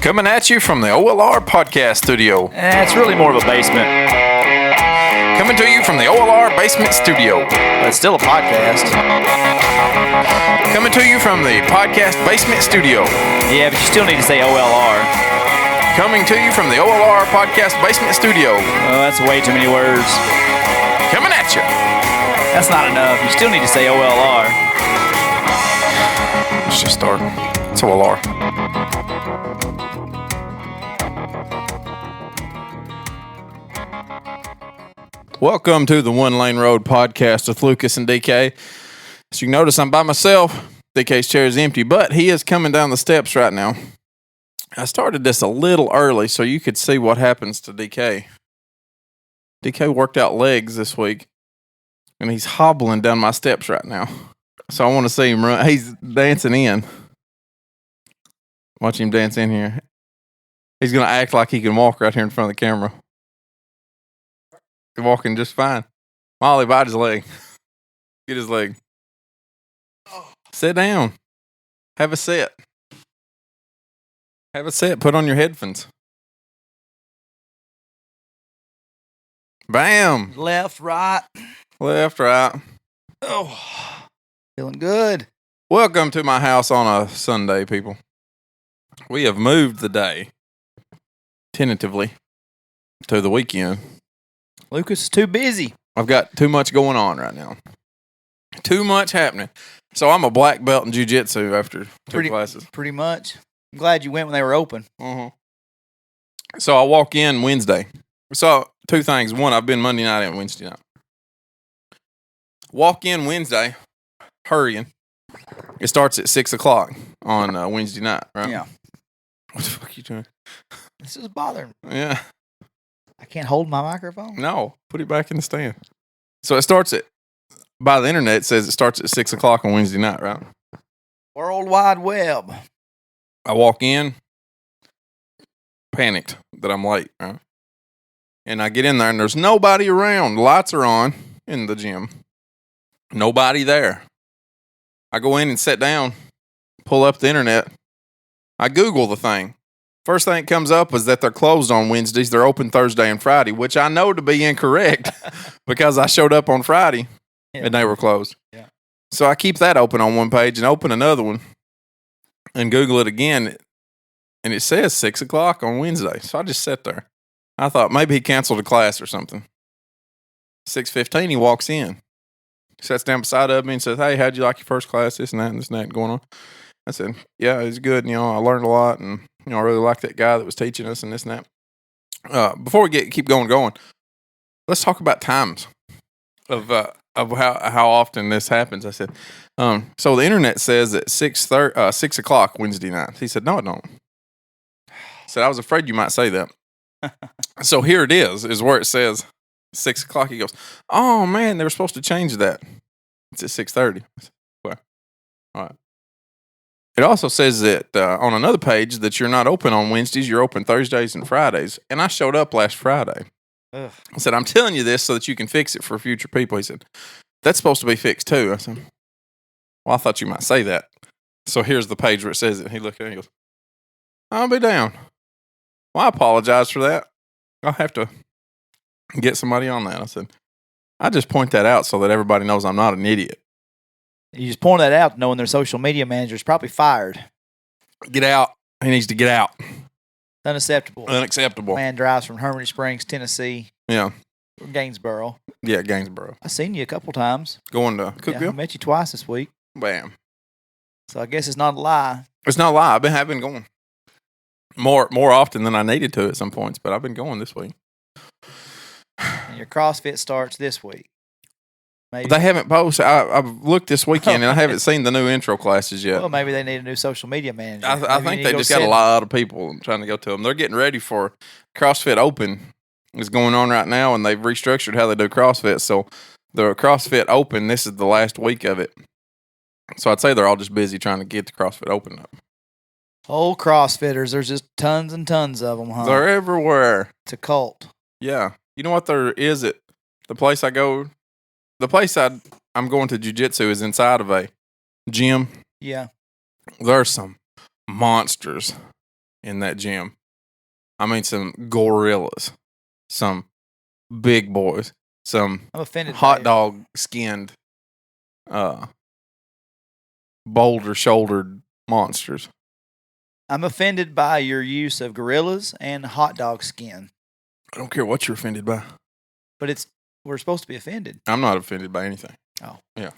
Coming at you from the OLR podcast studio. It's really more of a basement. Coming to you from the OLR basement studio. But it's still a podcast. Coming to you from the podcast basement studio. Yeah, but you still need to say OLR. Coming to you from the OLR podcast basement studio. Oh, that's way too many words. Coming at you. That's not enough. You still need to say OLR. Let's just start. It's OLR. Welcome to the One Lane Road podcast with Lucas and DK. As you can notice, I'm by myself. DK's chair is empty, but he is coming down the steps right now. I started this a little early so you could see what happens to DK. DK worked out legs this week, and he's hobbling down my steps right now. So I want to see him run. He's dancing in. Watch him dance in here. He's going to act like he can walk right here in front of the camera. He's walking just fine. Molly, bite his leg. Get his leg. Sit down. Have a sit. Have a sit. Put on your headphones. Bam. Left, right. Left, right. Oh, feeling good. Welcome to my house on a Sunday, people. We have moved the day, tentatively, to the weekend. Lucas is too busy. I've got too much going on right now. Too much happening. So I'm a black belt in jiu-jitsu after two classes. Pretty much. I'm glad you went when they were open. So I walk in Wednesday. So two things. One, I've been Monday night and Wednesday night. Walk in Wednesday, hurrying. It starts at 6 o'clock on Wednesday night, right? Yeah. What the fuck are you doing? This is bothering me. Yeah. I can't hold my microphone? No, put it back in the stand. So it starts at, by the internet, it says it starts at 6 o'clock on Wednesday night, right? World Wide Web. I walk in, panicked that I'm late, right? And I get in there and there's nobody around. Lights are on in the gym. Nobody there. I go in and sit down, pull up the internet. I Google the thing. First thing that comes up is that they're closed on Wednesdays. They're open Thursday and Friday, which I know to be incorrect because I showed up on Friday and they were closed. Yeah. So I keep that open on one page and open another one and Google it again. And it says 6 o'clock on Wednesday. So I just sat there. I thought maybe he canceled a class or something. 6:15, he walks in. Sits down beside of me and says, "Hey, how'd you like your first class? This and that and this and that going on." I said, "Yeah, it was good. You know, I learned a lot, and I really liked that guy that was teaching us and this and that." Before we keep going, let's talk about times of how often this happens. I said, so the internet says at 6 o'clock Wednesday night. He said, "No, it don't." I said, "I was afraid you might say that." So here it is where it says 6 o'clock. He goes, "Oh man, they were supposed to change that. It's at 6:30." I said, "Well, all right." It also says that on another page that you're not open on Wednesdays, you're open Thursdays and Fridays. And I showed up last Friday. Ugh. I said, "I'm telling you this so that you can fix it for future people." He said, "That's supposed to be fixed too." I said, "Well, I thought you might say that." So here's the page where it says it. He looked at it and he goes, "I'll be down." Well, I apologize for that. I'll have to get somebody on that. I said, "I just point that out so that everybody knows I'm not an idiot." You just point that out knowing their social media manager is probably fired. Get out. He needs to get out. Unacceptable. Unacceptable. Man drives from Harmony Springs, Tennessee. Yeah. Or Gainesboro. Yeah, Gainesboro. I've seen you a couple times. Going to Yeah, I Cookville? met you twice this week. Bam. So I guess it's not a lie. It's not a lie. I've been going more often than I needed to at some points, but I've been going this week. And your CrossFit starts this week. Maybe. They haven't posted. I've looked this weekend and I haven't seen the new intro classes yet. Well, maybe they need a new social media manager. I think they just got a lot of people trying to go to them. They're getting ready for CrossFit Open is going on right now, and they've restructured how they do CrossFit. So the CrossFit Open, this is the last week of it. So I'd say they're all just busy trying to get the CrossFit Open up. Old CrossFitters, there's just tons and tons of them, huh? They're everywhere. It's a cult. Yeah. You know what there is at the place I go? The place I'm going to jiu-jitsu is inside of a gym. Yeah. There's some monsters in that gym. I mean, some gorillas, some big boys, some I'm offended. hot dog skinned, boulder shouldered monsters. I'm offended by your use of gorillas and hot dog skin. I don't care what you're offended by. But we're supposed to be offended. I'm not offended by anything. Oh. Yeah.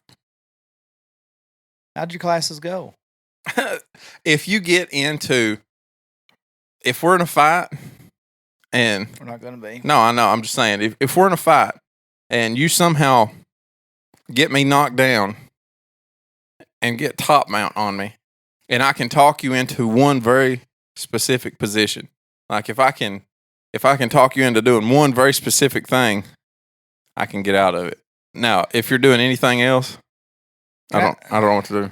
How'd your classes go? If we're in a fight and... We're not going to be. No, I know. I'm just saying, if we're in a fight and you somehow get me knocked down and get top mount on me, and I can talk you into one very specific position. Like if I can talk you into doing one very specific thing, I can get out of it. Now, if you're doing anything else, I don't know what to do.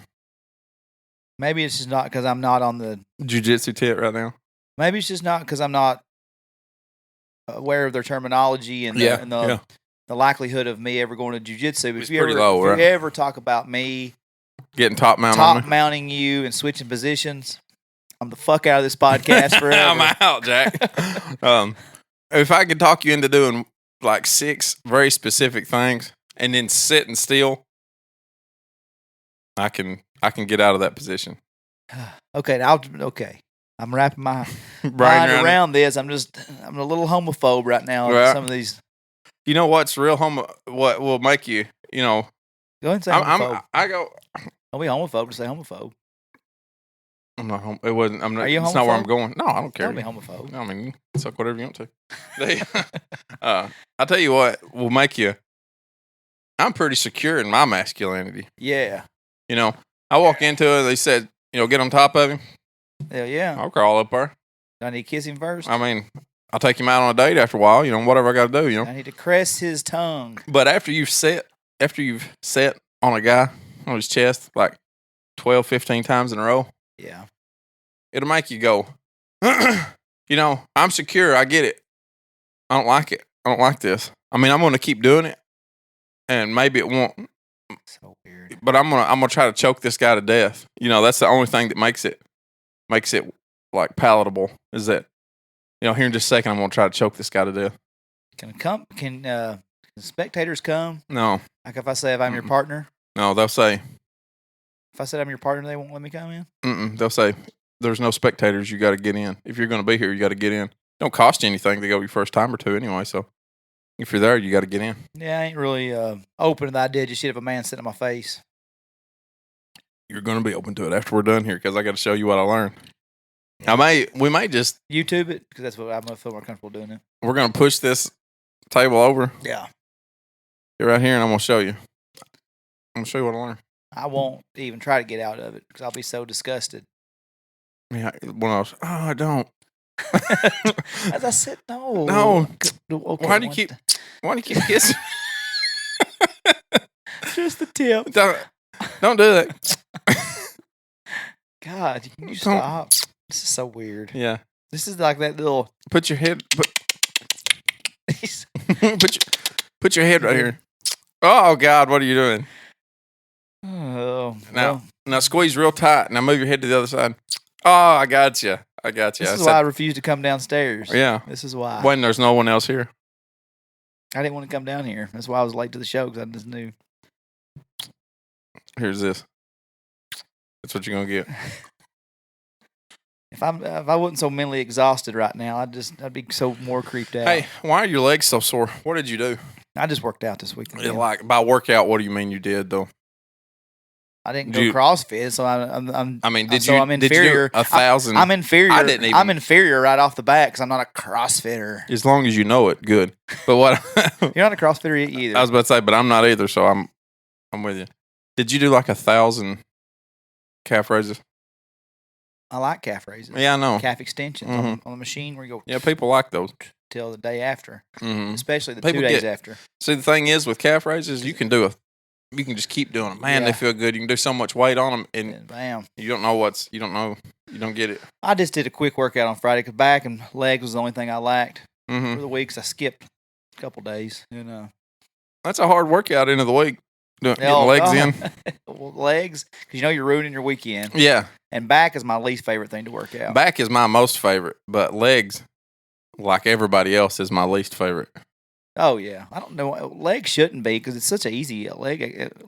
Maybe it's just not because I'm not on the jiu-jitsu tip right now. Maybe it's just not because I'm not aware of their terminology and the likelihood of me ever going to jiu-jitsu. But if you ever talk about me getting top mounting you and switching positions, I'm the fuck out of this podcast forever. I'm out, Jack. If I could talk you into doing like 6 very specific things and then sitting still, I can get out of that position. Okay, I'm wrapping my mind around this. I'm a little homophobe right now. Well, some of these. You know what's real what will make you, Go ahead and say homophobe. Don't be homophobe to say homophobe. I'm not home. It wasn't. I'm not. Are you it's not where I'm going. No, I don't care. Don't be homophobe. I mean, suck whatever you want to. I'll tell you what will make you. I'm pretty secure in my masculinity. Yeah. I walk into it. They said, get on top of him. Hell yeah. I'll crawl up there. Do I need to kiss him first? I mean, I'll take him out on a date after a while. Whatever I got to do. I need to caress his tongue. But after you've sat on a guy on his chest like 12, 15 times in a row. Yeah. It'll make you go, I'm secure. I get it. I don't like it. I don't like this. I mean, I'm going to keep doing it, and maybe it won't. So weird. But I'm gonna try to choke this guy to death. That's the only thing that makes it like palatable. Is that here in just a second I'm gonna try to choke this guy to death. Can spectators come? No. Like if I say if I'm your partner? No, they'll say. If I said I'm your partner, they won't let me come in? They'll say, there's no spectators, you got to get in. If you're going to be here, you got to get in. Don't cost you anything to go your first time or two anyway, so if you're there, you got to get in. Yeah, I ain't really open to the idea just shit of a man sitting on my face. You're going to be open to it after we're done here because I got to show you what I learned. We may just... YouTube it, because that's what I'm going to feel more comfortable doing it. We're going to push this table over. Yeah. Get right here and I'm going to show you. I'm going to show you what I learned. I won't even try to get out of it because I'll be so disgusted. Yeah, I don't. As I said, no. No. Okay, why do you keep kissing? Just the tip. Don't do that. God, can you stop? This is so weird. Yeah. This is like that little. Put your head. Put your head right here. Oh God, what are you doing? Oh. Now squeeze real tight. Now move your head to the other side. Oh, I got you. This is why I refused to come downstairs. Yeah. This is why. When there's no one else here. I didn't want to come down here. That's why I was late to the show because I just knew. Here's this. That's what you're gonna get. If I wasn't so mentally exhausted right now, I'd be so more creeped out. Hey, why are your legs so sore? What did you do? I just worked out this weekend. Like by workout, what do you mean you did though? I didn't go CrossFit, so I'm You inferior. do 1,000? I'm inferior. I didn't even. I'm inferior right off the bat because I'm not a CrossFitter. As long as you know it, good. But what? You're not a CrossFitter either. I was about to say, but I'm not either, so I'm with you. Did you do like 1,000 calf raises? I like calf raises. Yeah, I know. Calf extensions on the machine where you go. Yeah, people like those. Till the day after, especially the people 2 days after. See, the thing is with calf raises, you can just keep doing them. Man, they feel good. You can do so much weight on them, and bam, you don't don't get it. I just did a quick workout on Friday because back and legs was the only thing I lacked for the weeks. I skipped a couple days, That's a hard workout into the week. getting legs in. Legs, because you're ruining your weekend. Yeah. And back is my least favorite thing to work out. Back is my most favorite, but legs, like everybody else, is my least favorite. Oh, yeah. I don't know. Legs shouldn't be because it's such an easy leg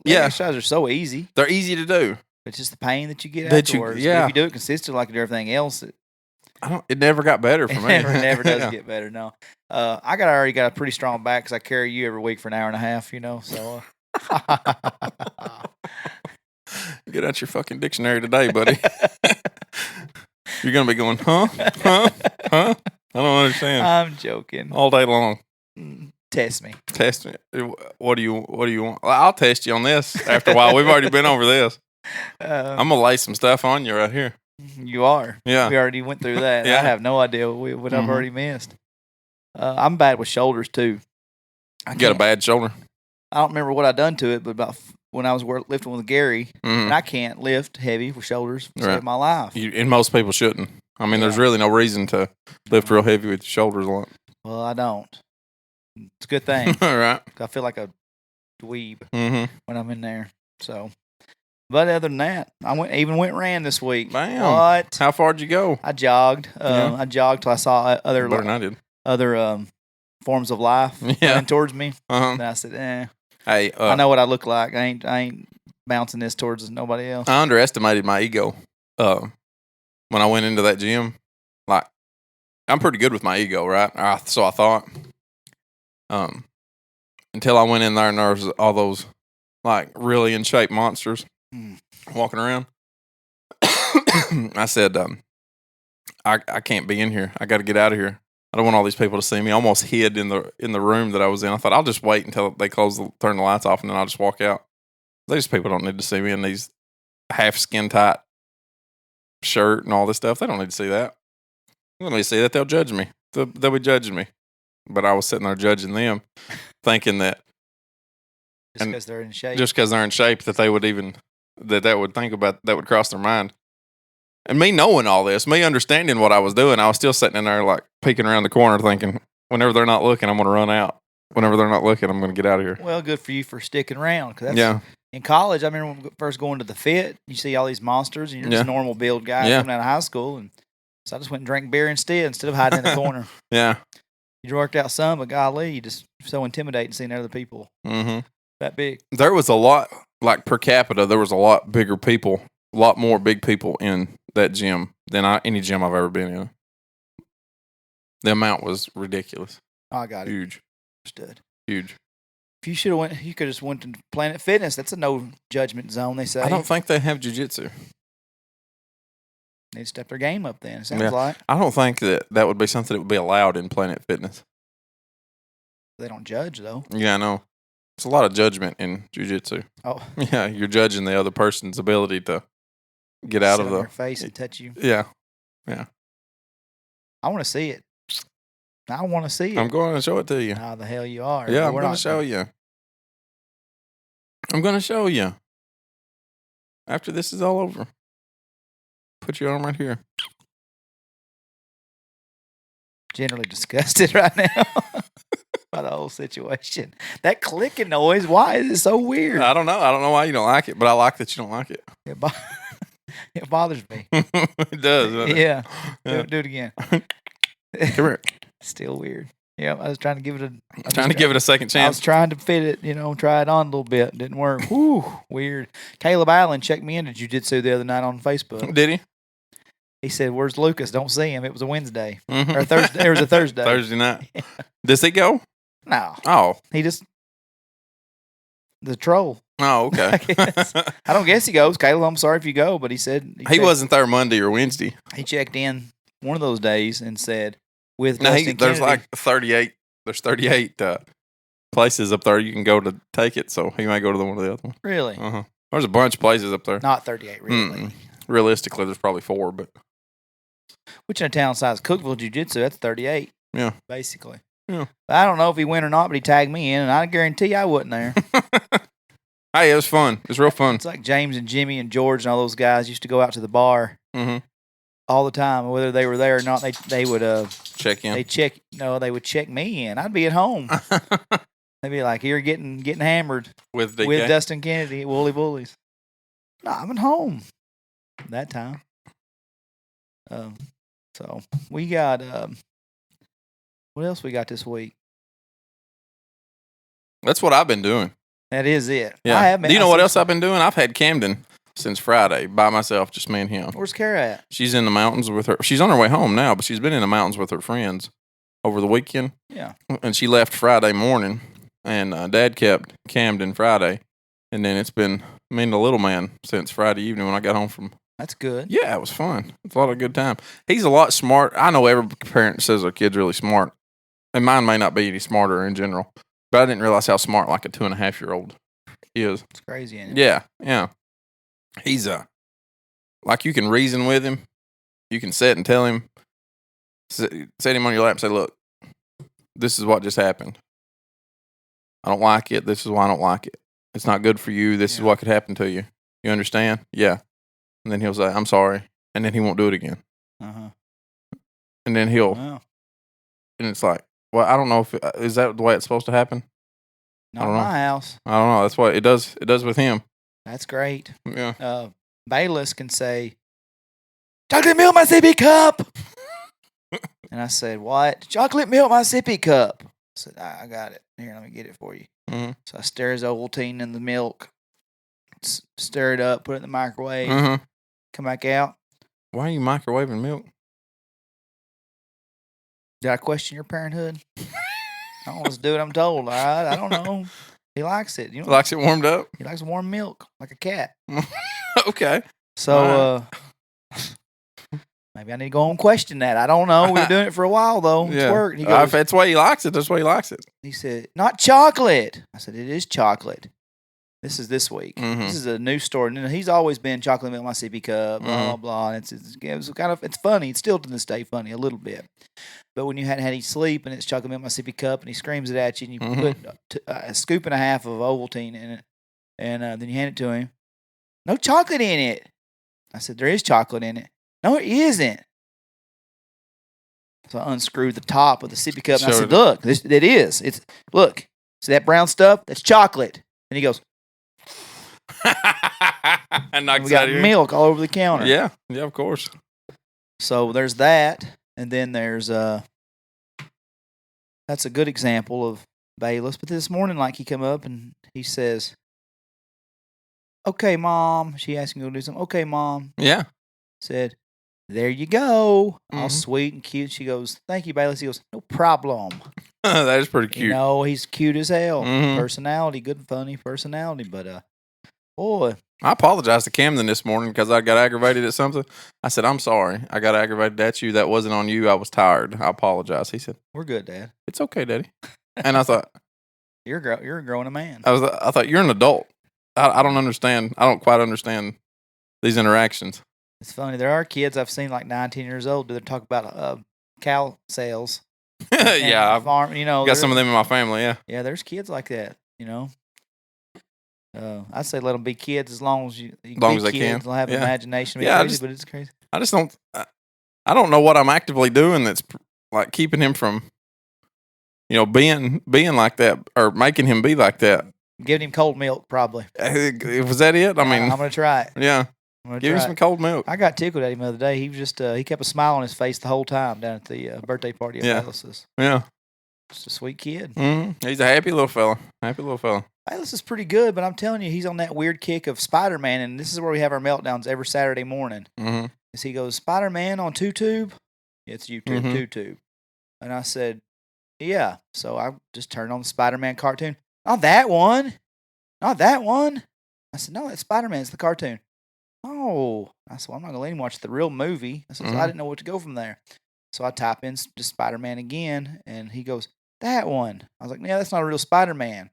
exercises are so easy. They're easy to do. It's just the pain that you get afterwards. But if you do it consistently like you do everything else, it never got better for me. It never does get better, no. I already got a pretty strong back because I carry you every week for an hour and a half, so... Get out your fucking dictionary today, buddy. You're going to be going, huh? I don't understand. I'm joking. All day long. Test me. Test me. What do you want? Well, I'll test you on this after a while. We've already been over this. I'm going to lay some stuff on you right here. You are. Yeah. We already went through that. Yeah. I have no idea what I've already missed. I'm bad with shoulders, too. You got a bad shoulder? I don't remember what I done to it, but about when I was lifting with Gary, and I can't lift heavy with shoulders to save my life. And most people shouldn't. I mean, there's really no reason to lift real heavy with your shoulders a lot. Well, I don't. It's a good thing. All right. I feel like a dweeb when I'm in there. So, but other than that, I went ran this week. Bam. What? How far did you go? I jogged. I jogged till I saw Better than I did. Other forms of life running towards me. And I said, Hey, I know what I look like. I ain't bouncing this towards nobody else. I underestimated my ego when I went into that gym. Like, I'm pretty good with my ego, right? So I thought. Until I went in there and there was all those like really in shape monsters walking around. I said, I can't be in here. I got to get out of here. I don't want all these people to see me. I almost hid in the room that I was in. I thought I'll just wait until they turn the lights off, and then I'll just walk out. These people don't need to see me in these half skin tight shirt and all this stuff. They don't need to see that. They don't need to see that. They'll judge me. They'll be judging me. But I was sitting there judging them, thinking that just because they're in shape, that they would that would cross their mind. And me knowing all this, me understanding what I was doing, I was still sitting in there like peeking around the corner thinking, whenever they're not looking, I'm going to run out. Whenever they're not looking, I'm going to get out of here. Well, good for you for sticking around. Cause in college, I remember when we first going to the fit, you see all these monsters, and you're just a normal build guy coming out of high school. And so I just went and drank beer instead of hiding in the corner. Yeah. You worked out some, but golly, you just so intimidating seeing other people that big. There was a lot, like per capita, there was a lot bigger people, a lot more big people in that gym than any gym I've ever been in. The amount was ridiculous. Oh, I got it. Huge. Understood. Huge. If you could have just went to Planet Fitness. That's a no judgment zone, they say. I don't think they have jiu-jitsu. They step their game up then, it sounds like. I don't think that would be something that would be allowed in Planet Fitness. They don't judge, though. Yeah, I know. There's a lot of judgment in jiu-jitsu. Oh. Yeah, you're judging the other person's ability to get out of their face and touch you. Yeah. Yeah. I want to see it. I want to see it. I'm going to show it to you. How the hell you are. Yeah, I'm going to show you. I'm going to show you. After this is all over. Put your arm right here. Generally disgusted right now by the whole situation. That clicking noise, why is it so weird? I don't know. I don't know why you don't like it, but I like that you don't like it. It bothers me. It does, doesn't it? Yeah. Do it again. Come here. Still weird. Yeah, I was trying to give it a second chance. I was trying to fit it, try it on a little bit. Didn't work. Whew, weird. Caleb Allen checked me into jiu-jitsu the other night on Facebook. Did he? He said, "Where's Lucas? Don't see him." It was a Wednesday. Or Thursday. It was a Thursday. Thursday night. Yeah. Does he go? No. Oh. He just... The troll. Oh, okay. I don't guess he goes. Caleb, I'm sorry if you go, but he said... He wasn't there Monday or Wednesday. He checked in one of those days and said, with no, Dustin there's Kennedy, like 38. There's 38 places up there you can go to take it, so he might go to one of the other ones. Really? Uh-huh. There's a bunch of places up there. Not 38, really. Realistically, there's probably 4, but... Which in a town size Cookeville Jiu-Jitsu, that's 38. Yeah. Basically. Yeah. But I don't know if he went or not, but he tagged me in, and I guarantee I wasn't there. Hey, it was fun. It was real fun. It's like James and Jimmy and George and all those guys used to go out to the bar all the time. Whether they were there or not, they would... check in. They would check me in. I'd be at home. They'd be like, "You're getting hammered with Dustin Kennedy at Woolly Bullies." No, I'm at home that time. So we got what else we got this week? That's what I've been doing. That is it. Yeah. I have been. Do you know what else I've been doing? I've had Camden since Friday by myself, just me and him. Where's Kara at? She's in the mountains with her. She's on her way home now, but she's been in the mountains with her friends over the weekend. Yeah. And she left Friday morning, and Dad kept Camden Friday, and then it's been me and the little man since Friday evening when I got home from. That's good. Yeah, it was fun. It's a lot of good time. He's a lot smart. I know every parent says their kid's really smart, and mine may not be any smarter in general, but I didn't realize how smart like a 2.5-year-old is. It's crazy, ain't it? Yeah, yeah. He's like you can reason with him. You can sit and tell him, set him on your lap and say, "Look, this is what just happened. I don't like it. This is why I don't like it. It's not good for you. This is what could happen to you. You understand?" Yeah. And then he'll say, "I'm sorry," and then he won't do it again. Uh-huh. And then and it's like, well, I don't know if is that the way it's supposed to happen. Not in my house. I don't know. That's what it does. It does with him. That's great. Yeah. Bayless can say, "Chocolate milk my sippy cup." And I said, "What? Chocolate milk my sippy cup." I said, I got it. Here, let me get it for you. Mm-hmm. So I stir his Ovaltine in the milk, stir it up, put it in the microwave, come back out. Why are you microwaving milk? Did I question your parenthood? I don't always do what I'm told, all right? I don't know. He likes it. You know, likes it warmed up? He likes warm milk, like a cat. Okay. So, maybe I need to go home and question that. I don't know. We've been doing it for a while, though. It's worked. He goes, if that's the way he likes it, that's the way he likes it. He said, "Not chocolate." I said, "It is chocolate. This is this week. Mm-hmm. This is a new store." And he's always been chocolate milk my sippy cup, blah, blah, blah. And it's funny. It's still to this day funny a little bit. But when you hadn't had any sleep and it's chocolate milk my sippy cup and he screams it at you and you put a scoop and a half of Ovaltine in it and then you hand it to him. "No chocolate in it." I said, "There is chocolate in it." "No, it isn't." So I unscrewed the top of the sippy cup and I said, "Look, it is. Look, see that brown stuff? That's chocolate." And he goes, and we got milk all over the counter. Yeah, of course. So there's that. And then there's that's a good example of Bayless. But this morning, like, he come up and he says, "Okay, Mom." She asked him to go do something. "Okay, Mom." Yeah. Said, "There you go." All sweet and cute. She goes, "Thank you, Bayless." He goes, "No problem." That is pretty cute. You know, he's cute as hell. Personality, good, funny personality. But, boy. I apologized to Camden this morning because I got aggravated at something. I said, "I'm sorry. I got aggravated at you. That wasn't on you. I was tired. I apologize." He said, "We're good, Dad." "It's okay, Daddy." And I thought, You're growing a man. I thought, you're an adult. I don't understand. I don't quite understand these interactions. It's funny. There are kids I've seen like 19 years old that talk about cow sales. Yeah. Farm, you know. Got some of them in my family, yeah. Yeah, there's kids like that, you know. I say let them be kids as long as you as long as they kids, can. They'll have imagination. Crazy, but it's crazy. I just don't. I don't know what I'm actively doing that's like keeping him from, being like that or making him be like that. Giving him cold milk, probably. Was that it? I mean, I'm gonna try it. Yeah. Give him some cold milk. I got tickled at him the other day. He was just he kept a smile on his face the whole time down at the birthday party at Bayless's. Yeah. Just a sweet kid. Mm-hmm. He's a happy little fella. Bayless is pretty good, but I'm telling you, he's on that weird kick of Spider-Man, and this is where we have our meltdowns every Saturday morning. Mm-hmm. As he goes, "Spider-Man on YouTube?" "It's YouTube, YouTube." And I said, "Yeah." So I just turned on the Spider-Man cartoon. "Not that one. Not that one." I said, "No, that's Spider-Man. It's the cartoon." "Oh." I said, "Well, I'm not going to let him watch the real movie." I said, so I didn't know what to go from there. So I type in just Spider-Man again, and he goes, "That one." I was like, "Yeah, that's not a real Spider-Man.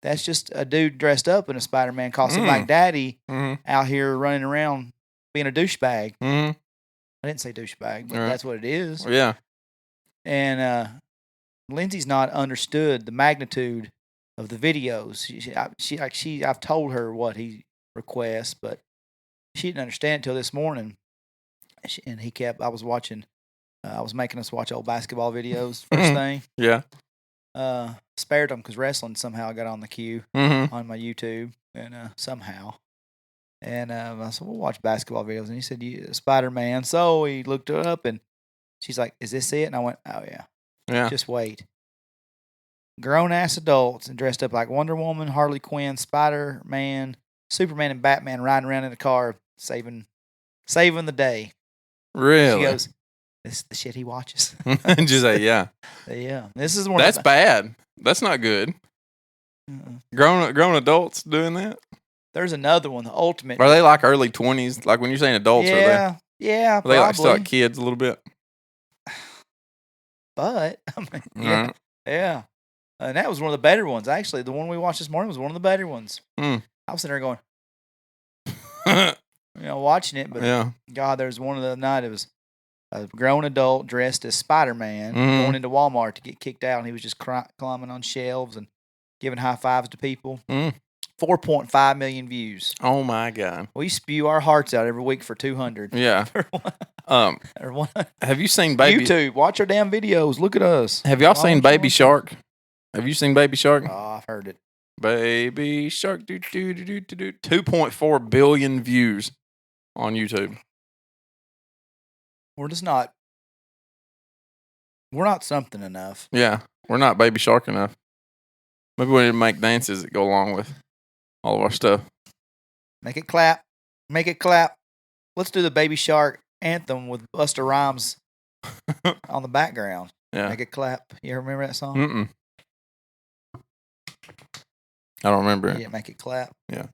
That's just a dude dressed up in a Spider-Man costume like Daddy out here running around being a douchebag." I didn't say douchebag, but that's what it is. Yeah. And Lindsay's not understood the magnitude of the videos. I've told her what he requests, but she didn't understand until this morning. And I was making us watch old basketball videos first thing. Yeah. spared them because wrestling somehow got on the queue Mm-hmm. on my YouTube, and somehow. And I said, we'll watch basketball videos. And he said, Spider-Man. So he looked it up, and she's like, is this it? And I went, oh, yeah. Yeah. Just wait. Grown-ass adults and dressed up like Wonder Woman, Harley Quinn, Spider-Man, Superman, and Batman riding around in a car saving the day. Really? She goes, this is the shit he watches. Just say, yeah. Yeah. This is one That's bad. That's not good. Grown adults doing that? There's another one, the ultimate. Are they like early 20s? Like when you're saying adults, yeah, are they like still like kids a little bit? But, I mean, yeah. And that was one of the better ones. Actually, the one we watched this morning was one of the better ones. I was sitting there going, watching it, but God, there's one of the night, it was a grown adult dressed as Spider-Man going into Walmart to get kicked out, and he was just climbing on shelves and giving high fives to people. 4.5 million views. Oh my God! We spew our hearts out every week for 200. Yeah. Have you seen Baby YouTube? Watch our damn videos. Look at us. Have y'all seen Baby Shark? Have you seen Baby Shark? Oh, I've heard it. Baby Shark. 2.4 billion views on YouTube. We're not something enough. Yeah, we're not Baby Shark enough. Maybe we need to make dances that go along with all of our stuff. Make it clap. Make it clap. Let's do the Baby Shark anthem with Busta Rhymes on the background. Yeah. Make it clap. You ever remember that song? Mm-mm. I don't remember it. Yeah, make it clap. Yeah.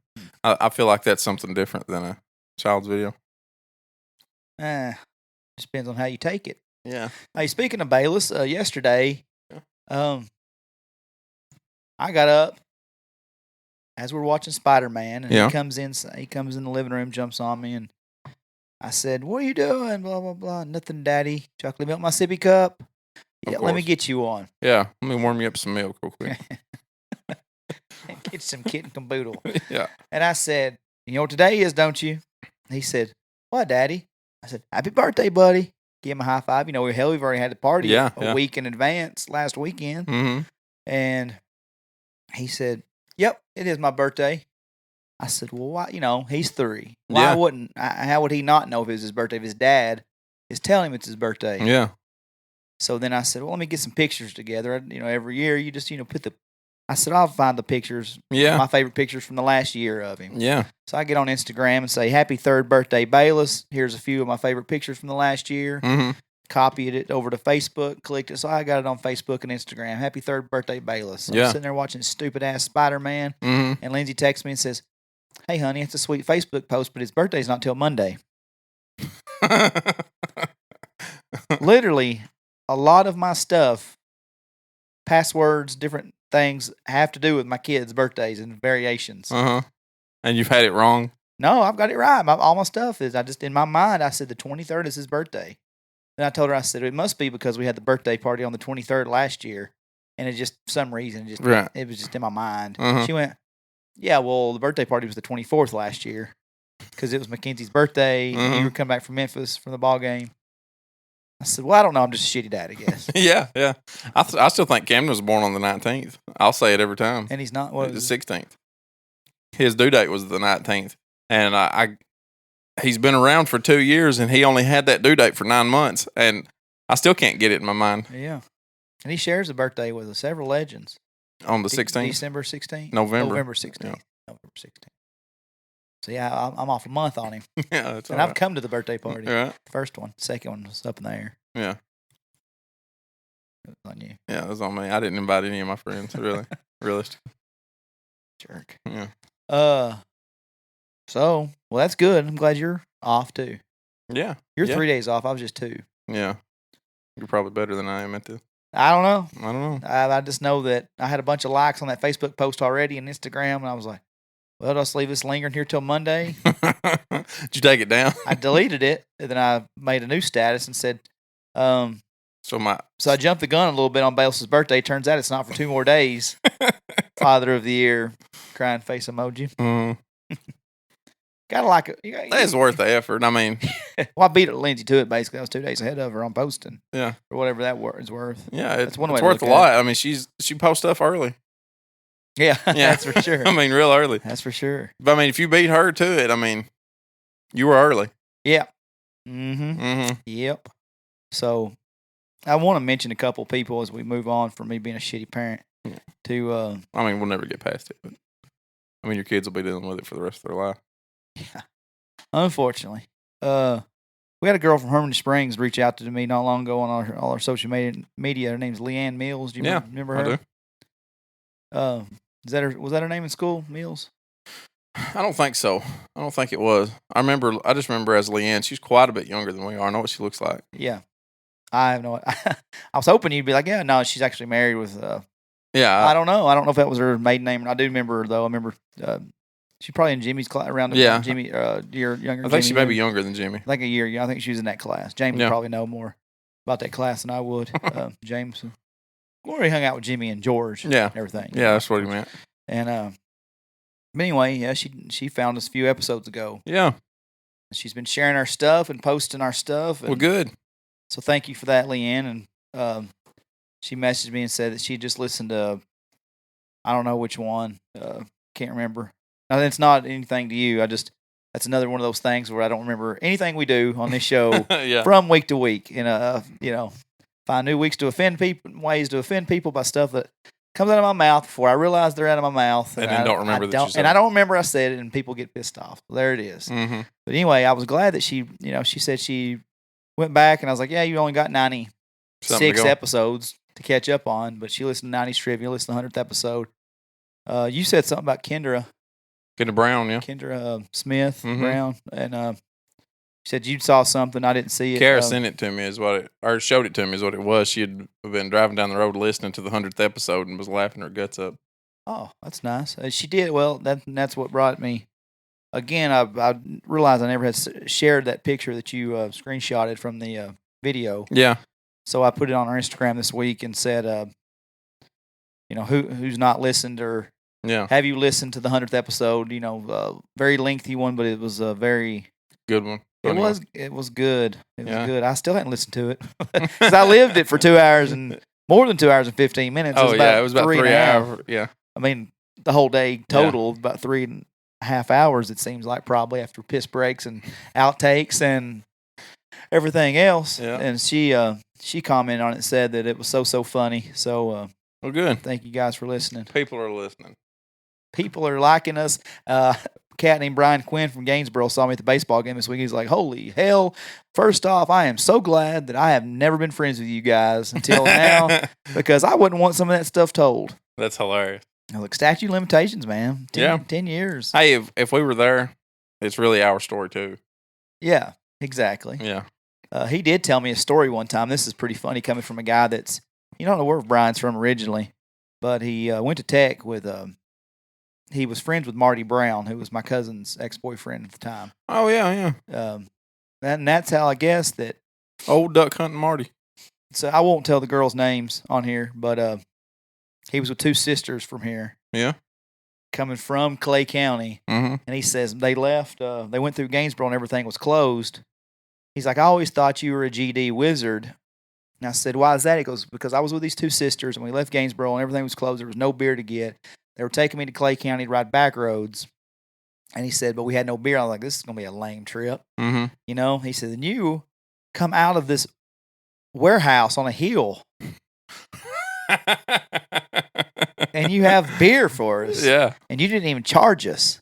I feel like that's something different than a child's video. Just depends on how you take it. Yeah. Hey, speaking of Bayless, yesterday, I got up as we're watching Spider-Man, and he comes in the living room, jumps on me, and I said, "What are you doing?" Blah blah blah. Nothing, Daddy. Chocolate milk, my sippy cup. Yeah, let me get you one. Yeah, let me warm you up some milk real quick. Get some kitten caboodle. Yeah. And I said, "You know what today is, don't you?" He said, "What, Daddy?" I said, "Happy birthday, buddy." Give him a high five. We've already had the party a week in advance last weekend. Mm-hmm. And he said, "Yep, it is my birthday." I said, "Well, why? He's 3. Why wouldn't? How would he not know if it was his birthday? If his dad is telling him it's his birthday?" Yeah. So then I said, "Well, let me get some pictures together. Every year you just put the." I said, "I'll find the pictures. Yeah. My favorite pictures from the last year of him." Yeah. So I get on Instagram and say, "Happy 3rd birthday, Bayless. Here's a few of my favorite pictures from the last year." Mm-hmm. Copied it over to Facebook, clicked it. So I got it on Facebook and Instagram. Happy 3rd birthday, Bayless. So I'm sitting there watching stupid ass Spider-Man. Mm-hmm. And Lindsay texts me and says, "Hey, honey, it's a sweet Facebook post, but his birthday's not till Monday." Literally, a lot of my stuff, passwords, different things have to do with my kids' birthdays and variations. Uh-huh. And you've had it wrong? No, I've got it right. All my stuff is, in my mind, I said the 23rd is his birthday. And I told her, I said, it must be because we had the birthday party on the 23rd last year. And it just, for some reason, it was just in my mind. Uh-huh. She went, "Yeah, well, the birthday party was the 24th last year because it was Mackenzie's birthday. Uh-huh. And you were coming back from Memphis from the ball game." I said, "Well, I don't know. I'm just a shitty dad, I guess." Yeah. I still think Camden was born on the 19th. I'll say it every time. And he's not. What was the 16th? His due date was the 19th. And he's been around for 2 years, and he only had that due date for 9 months. And I still can't get it in my mind. Yeah. And he shares a birthday with several legends. On the 16th? December 16th? November 16th. Yeah. November 16th. So, yeah, I'm off a month on him. Yeah, that's and I've come to the birthday party. Right. First one. Second one was up in the air. Yeah. It was on you. Yeah, it was on me. I didn't invite any of my friends, really. Realistic. Jerk. Yeah. So, well, that's good. I'm glad you're off, too. Yeah. You're 3 days off. I was just 2. Yeah. You're probably better than I am at this. I don't know. I don't know. I just know that I had a bunch of likes on that Facebook post already and Instagram, and I was like, well, do I just leave this lingering here till Monday? Did you take it down? I deleted it, and then I made a new status and said, So I jumped the gun a little bit on Bayless's birthday. Turns out it's not for 2 more days. Father of the Year, crying face emoji. Mm. Gotta like it. It's worth the effort. I mean, well, I beat Lindsay to it basically. I was 2 days ahead of her on posting. Yeah. Or whatever that is worth. Yeah, That's one way it's to worth a look at lot. I mean, she posts stuff early. Yeah, that's for sure. I mean, real early. That's for sure. But I mean, if you beat her to it, I mean, you were early. Yeah. Mm-hmm. Yep. So I want to mention a couple people as we move on from me being a shitty parent to I mean, we'll never get past it, but I mean, your kids will be dealing with it for the rest of their life. Yeah. Unfortunately. We had a girl from Herman Springs reach out to me not long ago on all our social media. Her name's Leanne Mills. Do you remember her? I do. Was that her name in school, Mills? I don't think so. I don't think it was. I just remember as Leanne. She's quite a bit younger than we are. I know what she looks like. Yeah. I have no I was hoping you'd be like, yeah, no, she's actually married with Yeah. I don't know. I don't know if that was her maiden name. I do remember her, though. I remember she's probably in Jimmy's class around the Jimmy, year younger. I think she may be younger than Jimmy. Like a year. Yeah, I think she was in that class. James would probably know more about that class than I would. James. We already hung out with Jimmy and George. Yeah. And everything. Yeah, that's what he meant. And but anyway, yeah, she found us a few episodes ago. Yeah. She's been sharing our stuff and posting our stuff. And well, good. So thank you for that, Leanne. And she messaged me and said that she just listened to, I don't know which one, can't remember. Now, it's not anything to you. That's another one of those things where I don't remember anything we do on this show from week to week. And, find new ways to offend people by stuff that comes out of my mouth before I realize they're out of my mouth. And then don't remember that you said it. And I don't remember I said it, and people get pissed off. There it is. Mm-hmm. But anyway, I was glad that she said she went back, and I was like, yeah, you only got 96 episodes to catch up on, but she listened to 90's Trivia, listened to the 100th episode. You said something about Kendra Brown, yeah. Kendra Smith Brown, and she said you saw something. I didn't see it. Kara sent it to me or showed it to me is what it was. She had been driving down the road listening to the 100th episode and was laughing her guts up. Oh, that's nice. She did. Well, that's what brought me. Again, I realized I never had shared that picture that you screenshotted from the video. Yeah. So I put it on our Instagram this week and said, who's not listened or have you listened to the 100th episode? Very lengthy one, but it was a very good one. It was good. It was good. I still hadn't listened to it because I lived it for 2 hours and more than 2 hours and 15 minutes. It was about 3 hours. Yeah. I mean, the whole day total about 3.5 hours. It seems like probably after piss breaks and outtakes and everything else. Yeah. And she commented on it and said that it was so funny. So well, good. Thank you guys for listening. People are listening. People are liking us. Cat named Brian Quinn from Gainesboro saw me at the baseball game this week. He's like, holy hell. First off, I am so glad that I have never been friends with you guys until now because I wouldn't want some of that stuff told. That's hilarious. I was like, statute limitations, man. 10 years. Hey, if we were there, it's really our story too. Yeah, exactly. Yeah. He did tell me a story one time. This is pretty funny coming from a guy that's, you don't know where Brian's from originally, but he went to Tech with he was friends with Marty Brown, who was my cousin's ex-boyfriend at the time. Oh, yeah. And that's how I guess that. Old duck hunting Marty. So I won't tell the girls' names on here, but he was with two sisters from here. Yeah. Coming from Clay County. Mm-hmm. And he says they left, they went through Gainesboro and everything was closed. He's like, I always thought you were a GD wizard. And I said, why is that? He goes, because I was with these two sisters and we left Gainesboro and everything was closed. There was no beer to get. They were taking me to Clay County to ride back roads. And he said, but we had no beer. I was like, this is going to be a lame trip. Mm-hmm. He said, and you come out of this warehouse on a hill and you have beer for us. Yeah. And you didn't even charge us.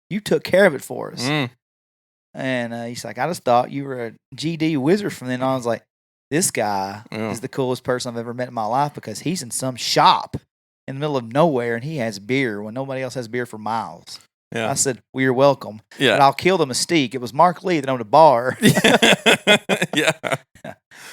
You took care of it for us. Mm. And he's like, I just thought you were a GD wizard from then on. I was like, this guy is the coolest person I've ever met in my life because he's in some shop in the middle of nowhere and he has beer when nobody else has beer for miles. Yeah. I said, well, you're welcome. Yeah. But I'll kill the mystique. It was Mark Lee that owned a bar. Yeah.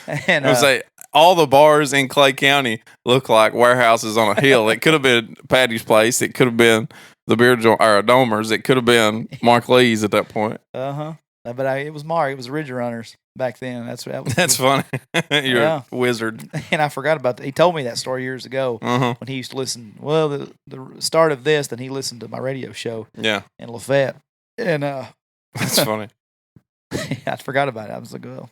And I was like, all the bars in Clay County look like warehouses on a hill. It could have been Patty's Place. It could have been the beer joint or Domers. It could have been Mark Lee's at that point. But it was Mark. It was Ridge Runners back then. That's funny. You're a wizard. And I forgot about that. He told me that story years ago when he used to listen. Well, the start of this, then he listened to my radio show. Yeah. In Lafayette. And That's funny. I forgot about it. I was like, oh.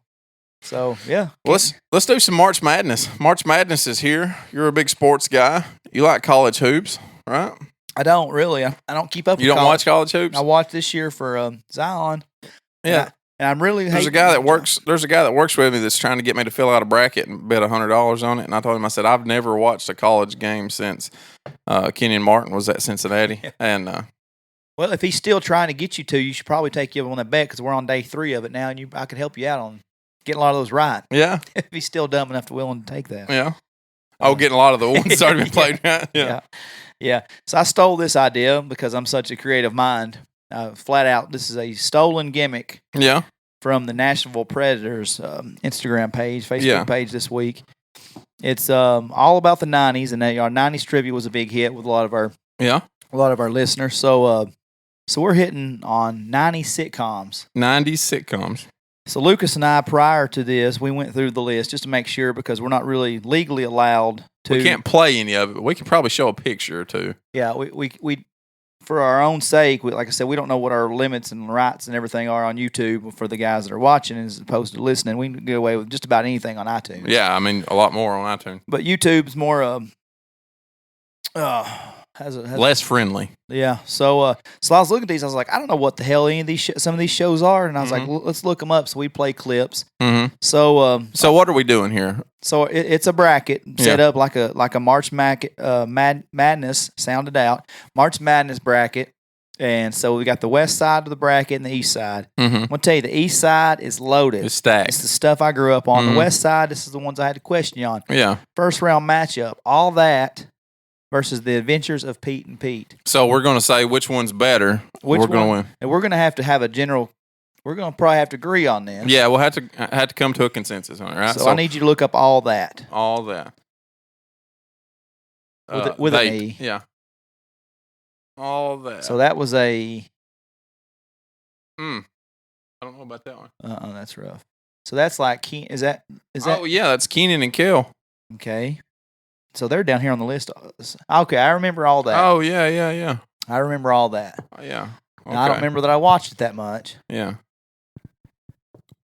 So, yeah. Well, let's do some March Madness. March Madness is here. You're a big sports guy. You like college hoops, right? I don't really. I don't keep up with You don't watch college hoops? I watched this year for Zion. Yeah. And I'm really There's a guy that works with me that's trying to get me to fill out a bracket and bet $100 on it. And I told him, I said, I've never watched a college game since Kenyon Martin was at Cincinnati. Yeah. And well, if he's still trying to get you to, you should probably take you on that bet because we're on day 3 of it now, and I could help you out on getting a lot of those right. Yeah. If he's still dumb enough to willing to take that. Yeah. Getting a lot of the ones that already been played. Yeah. Yeah. So I stole this idea because I'm such a creative mind. Flat out, this is a stolen gimmick. Yeah. From the Nashville Predators Instagram page, Facebook page this week. It's all about the 90s, and our 90s trivia was a big hit with a lot of our listeners. So we're hitting on 90s sitcoms. 90s sitcoms. So Lucas and I, prior to this, we went through the list just to make sure because we're not really legally allowed to. We can't play any of it, but we can probably show a picture or two. Yeah, we for our own sake, like I said, we don't know what our limits and rights and everything are on YouTube for the guys that are watching as opposed to listening. We can get away with just about anything on iTunes. Yeah, I mean, a lot more on iTunes. But YouTube's more has less friendly. Yeah. So I was looking at these. I was like, I don't know what the hell any of these some of these shows are, and I was like, let's look them up. So we play clips. Mm-hmm. So what are we doing here? So it's a bracket set up like a March Madness sounded out March Madness bracket, and so we got the west side of the bracket and the east side. Mm-hmm. I'm gonna tell you, the east side is loaded. It's stacked. It's the stuff I grew up on. The west side, this is the ones I had to question you on. Yeah. First round matchup, all that versus the Adventures of Pete and Pete. So we're gonna say which one's better. We're gonna win, and we're gonna have to have a general. We're going to probably have to agree on this. Yeah, we'll have to come to a consensus on it, right? So I need you to look up all that. All that. With an E. Yeah. All that. So that was a... I don't know about that one. That's rough. So that's like... Is that? Oh, yeah, that's Keenan and Kel. Okay. So they're down here on the list. Okay, I remember all that. Oh, yeah. I remember all that. Yeah. Okay. Now, I don't remember that I watched it that much. Yeah.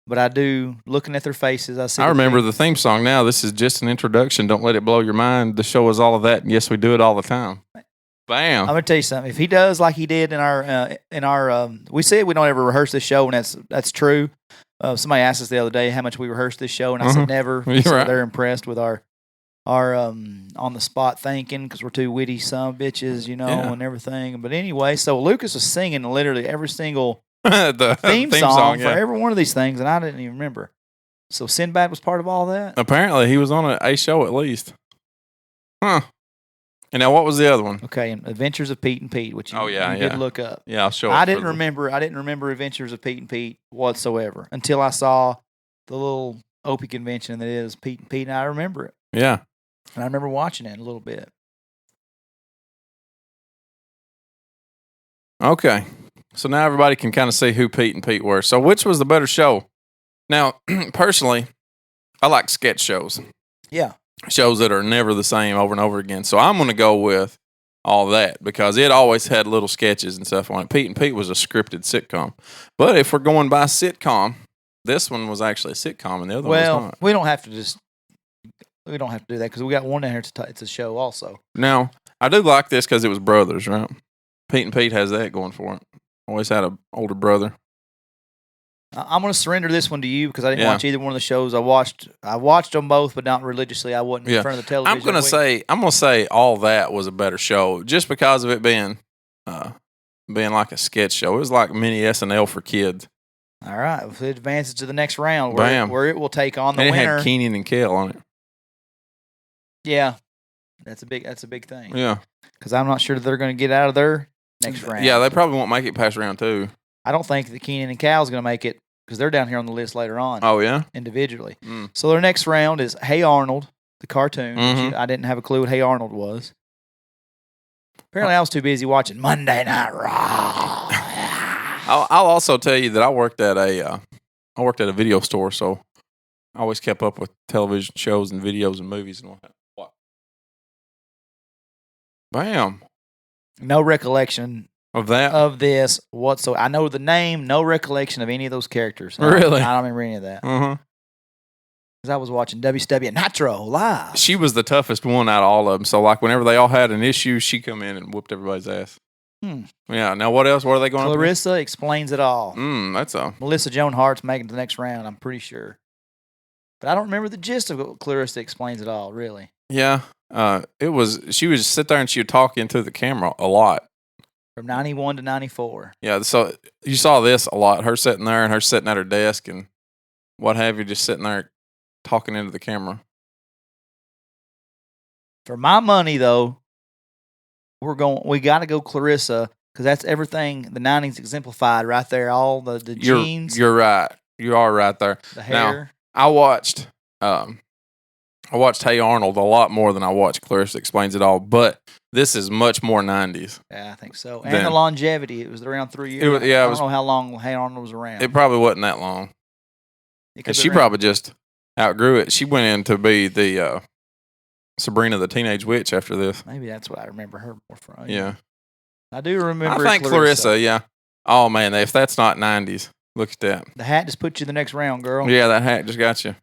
But I do, looking at their faces, I see. I remember the theme song now. This is just an introduction. Don't let it blow your mind. The show is all of that. And yes, we do it all the time. Bam. I'm going to tell you something. If he does like he did in our we said we don't ever rehearse this show, and that's true. Somebody asked us the other day how much we rehearsed this show, and I said never. So right. They're impressed with our on the spot thinking because we're two witty son bitches, and everything. But anyway, so Lucas was singing literally every single the theme song for every one of these things, and I didn't even remember. So Sinbad was part of all that? Apparently, he was on a show at least. Huh. And now, what was the other one? Okay, Adventures of Pete and Pete, which you did look up. Yeah, I'll show. I didn't remember Adventures of Pete and Pete whatsoever until I saw the little Opie convention that is Pete and Pete, and I remember it. Yeah, and I remember watching it a little bit. Okay. So now everybody can kind of see who Pete and Pete were. So which was the better show? Now, personally, I like sketch shows. Yeah. Shows that are never the same over and over again. So I'm going to go with all that because it always had little sketches and stuff on it. Pete and Pete was a scripted sitcom. But if we're going by sitcom, this one was actually a sitcom and the other one was not. We don't have to do that because we got one down here. It's a show also. Now, I do like this because it was brothers, right? Pete and Pete has that going for it. Always had an older brother. I'm going to surrender this one to you because I didn't watch either one of the shows. I watched them both, but not religiously. I wasn't in front of the television. I'm going to say all that was a better show just because of it being like a sketch show. It was like mini SNL for kids. All right, it advances to the next round where it will take on the winner. It had Keenan and Kel on it. Yeah, that's a big thing. Yeah, because I'm not sure that they're going to get out of their next round. Yeah, they probably won't make it past round 2. I don't think that Keenan and Cal's going to make it because they're down here on the list later on. Oh, yeah? Individually. So their next round is Hey Arnold, the cartoon. Which I didn't have a clue what Hey Arnold was. Apparently, I was too busy watching Monday Night Raw. I'll also tell you that I worked at a video store, so I always kept up with television shows and videos and movies and whatnot. Bam. No recollection Of that? of this whatsoever. I know the name, no recollection of any of those characters. Really? I don't remember any of that. Uh-huh. Because I was watching WCW Nitro live. She was the toughest one out of all of them. So, like, whenever they all had an issue, she come in and whooped everybody's ass. Yeah. Now, what else? What are they going Clarissa Explains It All. That's a... Melissa Joan Hart's making it to the next round, I'm pretty sure. But I don't remember the gist of Clarissa Explains It All, really. Yeah. She would sit there and she would talk into the camera a lot. From 91 to 94. Yeah, so you saw this a lot. Her sitting there and her sitting at her desk and what have you, just sitting there talking into the camera. For my money, though, we got to go Clarissa because that's everything the 90s exemplified right there. All the jeans. You're right. You are right there. The hair. Now, I watched Hey Arnold a lot more than I watched Clarissa Explains It All, but this is much more 90s. Yeah, I think so. And the longevity. It was around 3 years. I don't know how long Hey Arnold was around. It probably wasn't that long. And she probably just outgrew it. She went in to be the Sabrina the Teenage Witch after this. Maybe that's what I remember her more from. Yeah. I do remember I think Clarissa, yeah. Oh, man, if that's not 90s, look at that. The hat just put you the next round, girl. Yeah, that hat just got you.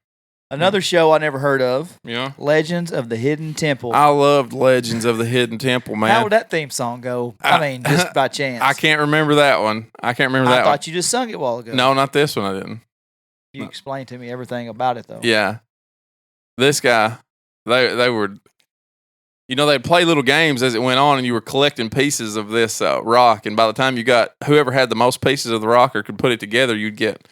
Another show I never heard of. Yeah. Legends of the Hidden Temple. I loved Legends of the Hidden Temple, man. How would that theme song go? I mean, just by chance. I can't remember that one. I thought you just sung it a while ago. No, not this one. I didn't. You explained to me everything about it, though. Yeah. This guy, they were, they'd play little games as it went on, and you were collecting pieces of this rock, and by the time you got, whoever had the most pieces of the rock or could put it together, you'd get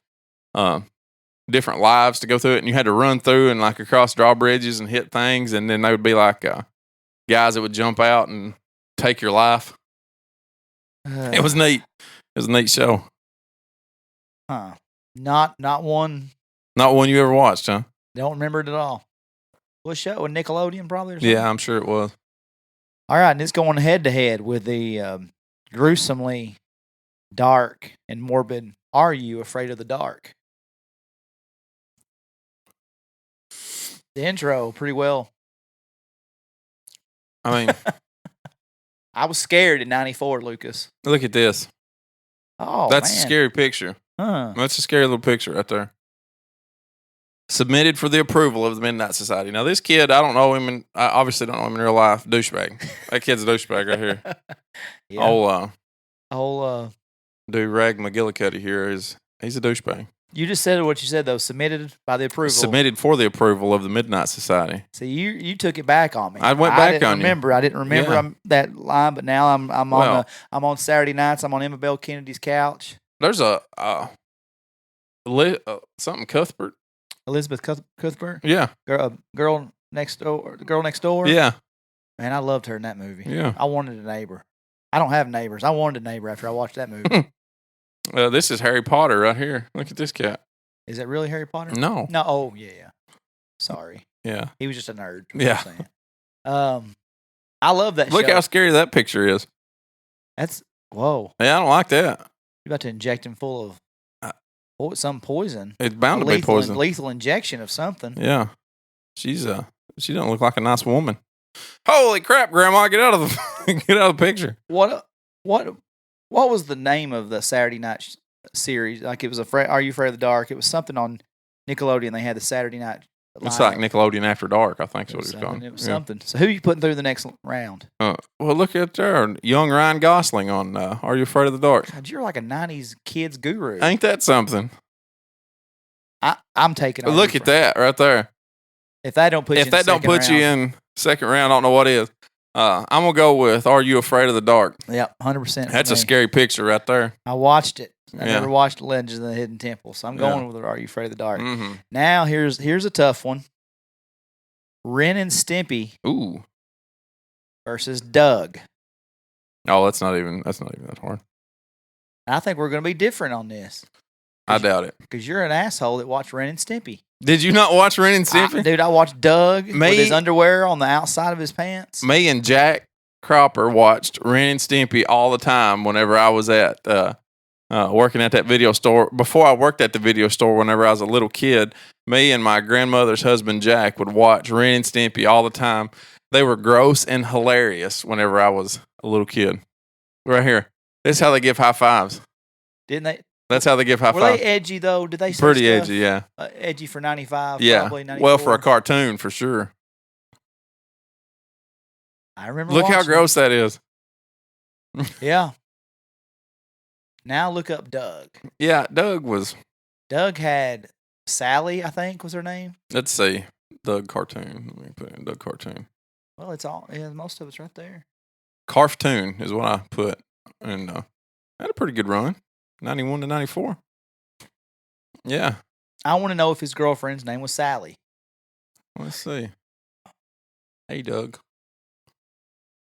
different lives to go through it, and you had to run through and like across drawbridges and hit things, and then they would be like guys that would jump out and take your life. It was neat. It was a neat show. Huh. Not one. Not one you ever watched, huh? Don't remember it at all. What show? A Nickelodeon probably or something? Yeah, I'm sure it was. All right, and it's going head to head with the gruesomely dark and morbid Are You Afraid of the Dark? The intro, pretty well. I mean, I was scared in 94, Lucas. Look at this. Oh, that's man. a scary picture. Huh. That's a scary little picture right there. Submitted for the approval of the Midnight Society. Now, this kid, I don't know him, and I obviously don't know him in real life. Douchebag. That kid's a douchebag right here. Yeah. Dude, Rag McGillicuddy here he's a douchebag. You just said what you said, though. Submitted by the approval. Submitted for the approval of the Midnight Society. See, you took it back on me. I went back on you. I didn't remember that line, but now I'm on Saturday nights. I'm on Emma Bell Kennedy's couch. There's something Cuthbert. Elizabeth Cuthbert. Yeah. Girl next door. Yeah. Man, I loved her in that movie. Yeah. I wanted a neighbor. I don't have neighbors. I wanted a neighbor after I watched that movie. This is Harry Potter right here. Look at this cat. Is it really Harry Potter? No. No. Oh, yeah. Sorry. Yeah. He was just a nerd. Yeah. I love that Look show. how scary that picture is. Whoa. Yeah, I don't like that. You're about to inject him full of some poison. It's bound to be poison. Lethal injection of something. Yeah. She don't look like a nice woman. Holy crap, Grandma, get out of the picture. What was the name of the Saturday night series? Like it was Are You Afraid of the Dark? It was something on Nickelodeon. They had the Saturday night. It's like Nickelodeon After Dark, I think is what it was called. It was something. So who are you putting through the next round? Well, look at there. Young Ryan Gosling on Are You Afraid of the Dark? God, you're like a 90s kids guru. Ain't that something? I'm taking Look at that right there. If that don't put you in second round, I don't know what is. I'm going to go with Are You Afraid of the Dark? Yep, 100%. That's a scary picture right there. I watched it. I never watched Legends of the Hidden Temple, so I'm going with Are You Afraid of the Dark? Mm-hmm. Now, here's a tough one. Ren and Stimpy versus Doug. Oh, that's not even that hard. I think we're going to be different on this. I doubt it. Because you're an asshole that watched Ren and Stimpy. Did you not watch Ren and Stimpy? Dude, I watched Doug with his underwear on the outside of his pants. Me and Jack Cropper watched Ren and Stimpy all the time whenever I was at working at that video store. Before I worked at the video store, whenever I was a little kid, me and my grandmother's husband, Jack, would watch Ren and Stimpy all the time. They were gross and hilarious whenever I was a little kid. Right here. This is how they give high fives. Didn't they? That's how they give high Were fives. they edgy though? Did they say Pretty stuff? edgy, yeah. Edgy for 95, Yeah. probably 94. Well, for a cartoon, for sure. I remember Look how watching gross that is. it. Yeah. Now look up Doug. Yeah, Doug had Sally, I think, was her name. let's see. Doug cartoon. Let me put in Doug cartoon. Well, it's all, yeah, most of it's right there. Cartoon is what I put. And had a pretty good run. 91 to 94. Yeah. I want to know if his girlfriend's name was Sally. Let's see. Hey, Doug.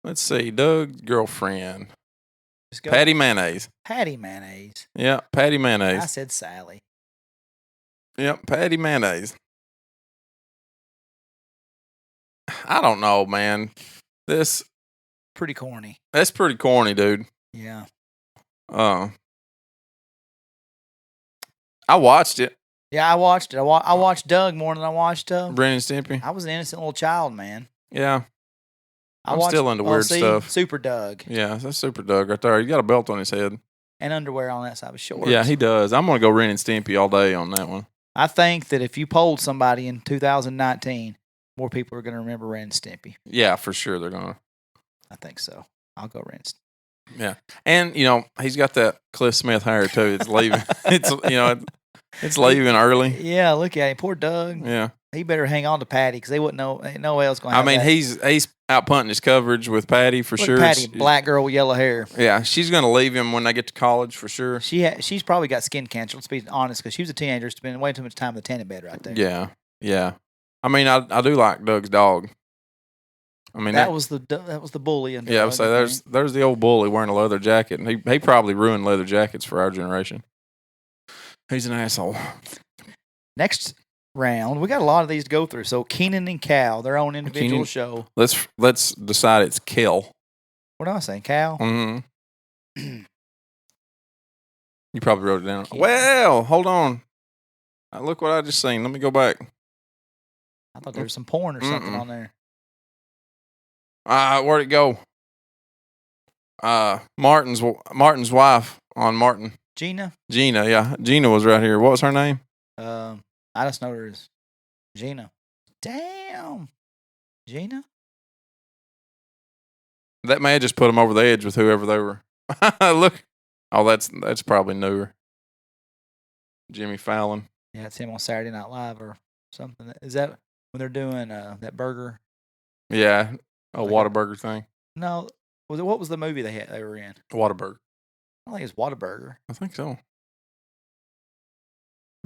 Let's see. Doug's girlfriend. Just go. Patty Mayonnaise. Patty Mayonnaise. Yeah, Patty I Mayonnaise. said Sally. Yep, Patty Mayonnaise. I don't know, man. Pretty corny. That's pretty corny, dude. Yeah. I watched it. Yeah, I watched it. I watched Doug more than I watched Brennan Stimpy. I was an innocent little child, man. Yeah. I I'm watched, still into weird stuff. Super Doug. Yeah, that's Super Doug right there. He got a belt on his head. And underwear on that side of his shorts. Yeah, he does. I'm going to go Ren and Stimpy all day on that one. I think that if you polled somebody in 2019, more people are going to remember Ren and Stimpy. Yeah, for sure they're going to. I think so. I'll go Ren and Stimpy. Yeah. And, he's got that Cliff Smith hair, too. It's leaving. It's leaving early. Yeah, look at him. Poor Doug. Yeah. He better hang on to Patty because they wouldn't know. Ain't no way else going to have that. He's out punting his coverage with Patty for Look, sure. Patty, black girl with yellow hair. Yeah, she's going to leave him when they get to college for sure. She's probably got skin cancer. Let's be honest, because she was a teenager, spending way too much time in the tanning bed right there. Yeah, yeah. I mean, I do like Doug's dog. I mean, that was the bully. Yeah, I would say there's the old bully wearing a leather jacket, and he probably ruined leather jackets for our generation. He's an asshole. Next round, we got a lot of these to go through. So Keenan and Cal, their own individual show. Let's decide it's Kel. What am I saying, Cal? Mm-hmm. You probably wrote it down. Well, hold on. Look what I just seen. Let me go back. I thought there was some porn or something on there. Where'd it go? Martin's wife on Martin. Gina, yeah. Gina was right here. What was her name? I just know her as Gina. Damn. Gina? That may have just put them over the edge with whoever they were. Look. Oh, that's probably newer. Jimmy Fallon. Yeah, it's him on Saturday Night Live or something. Is that when they're doing that burger? Yeah, a Whataburger thing. No. What was the movie they were in? Whataburger. I think it's Whataburger. I think so.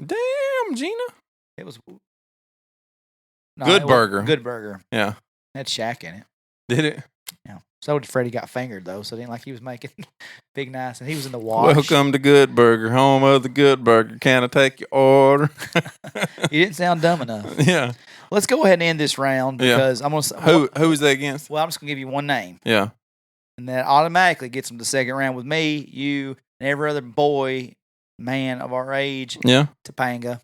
Damn, Gina. It was Good Burger. Good Burger. Yeah. It had Shaq in it. Did it? Yeah. So did Freddie Got Fingered, though, so it ain't like he was making big nice. And he was in the wash. Welcome to Good Burger, home of the Good Burger. Can I take your order? You didn't sound dumb enough. Yeah. Let's go ahead and end this round because I'm going to... Who is that against? Well, I'm just going to give you one name. Yeah. And that automatically gets them to the second round with me, you, and every other man of our age. Yeah. Topanga.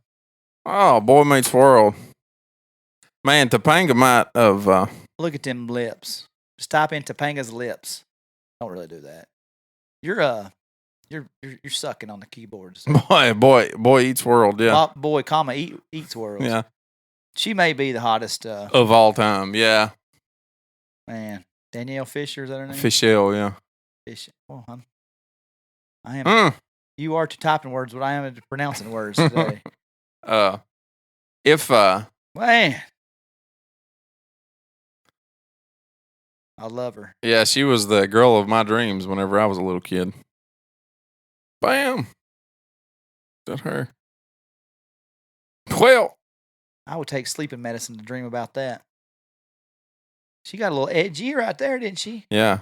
Oh, Boy Meets World. Man, Topanga might have... Look at them lips. Just type in Topanga's lips. Don't really do that. You're sucking on the keyboards. Boy Eats World, yeah. Boy, eats world. Yeah. She may be the hottest of all time, yeah. Man, Danielle Fisher, is that her name? Fischel, yeah. Fish. Well, I am. You are to typing words, but I am to pronouncing words today. Man, I love her. Yeah, she was the girl of my dreams whenever I was a little kid. Bam. Is that her? Well, I would take sleeping medicine to dream about that. She got a little edgy right there, didn't she? Yeah.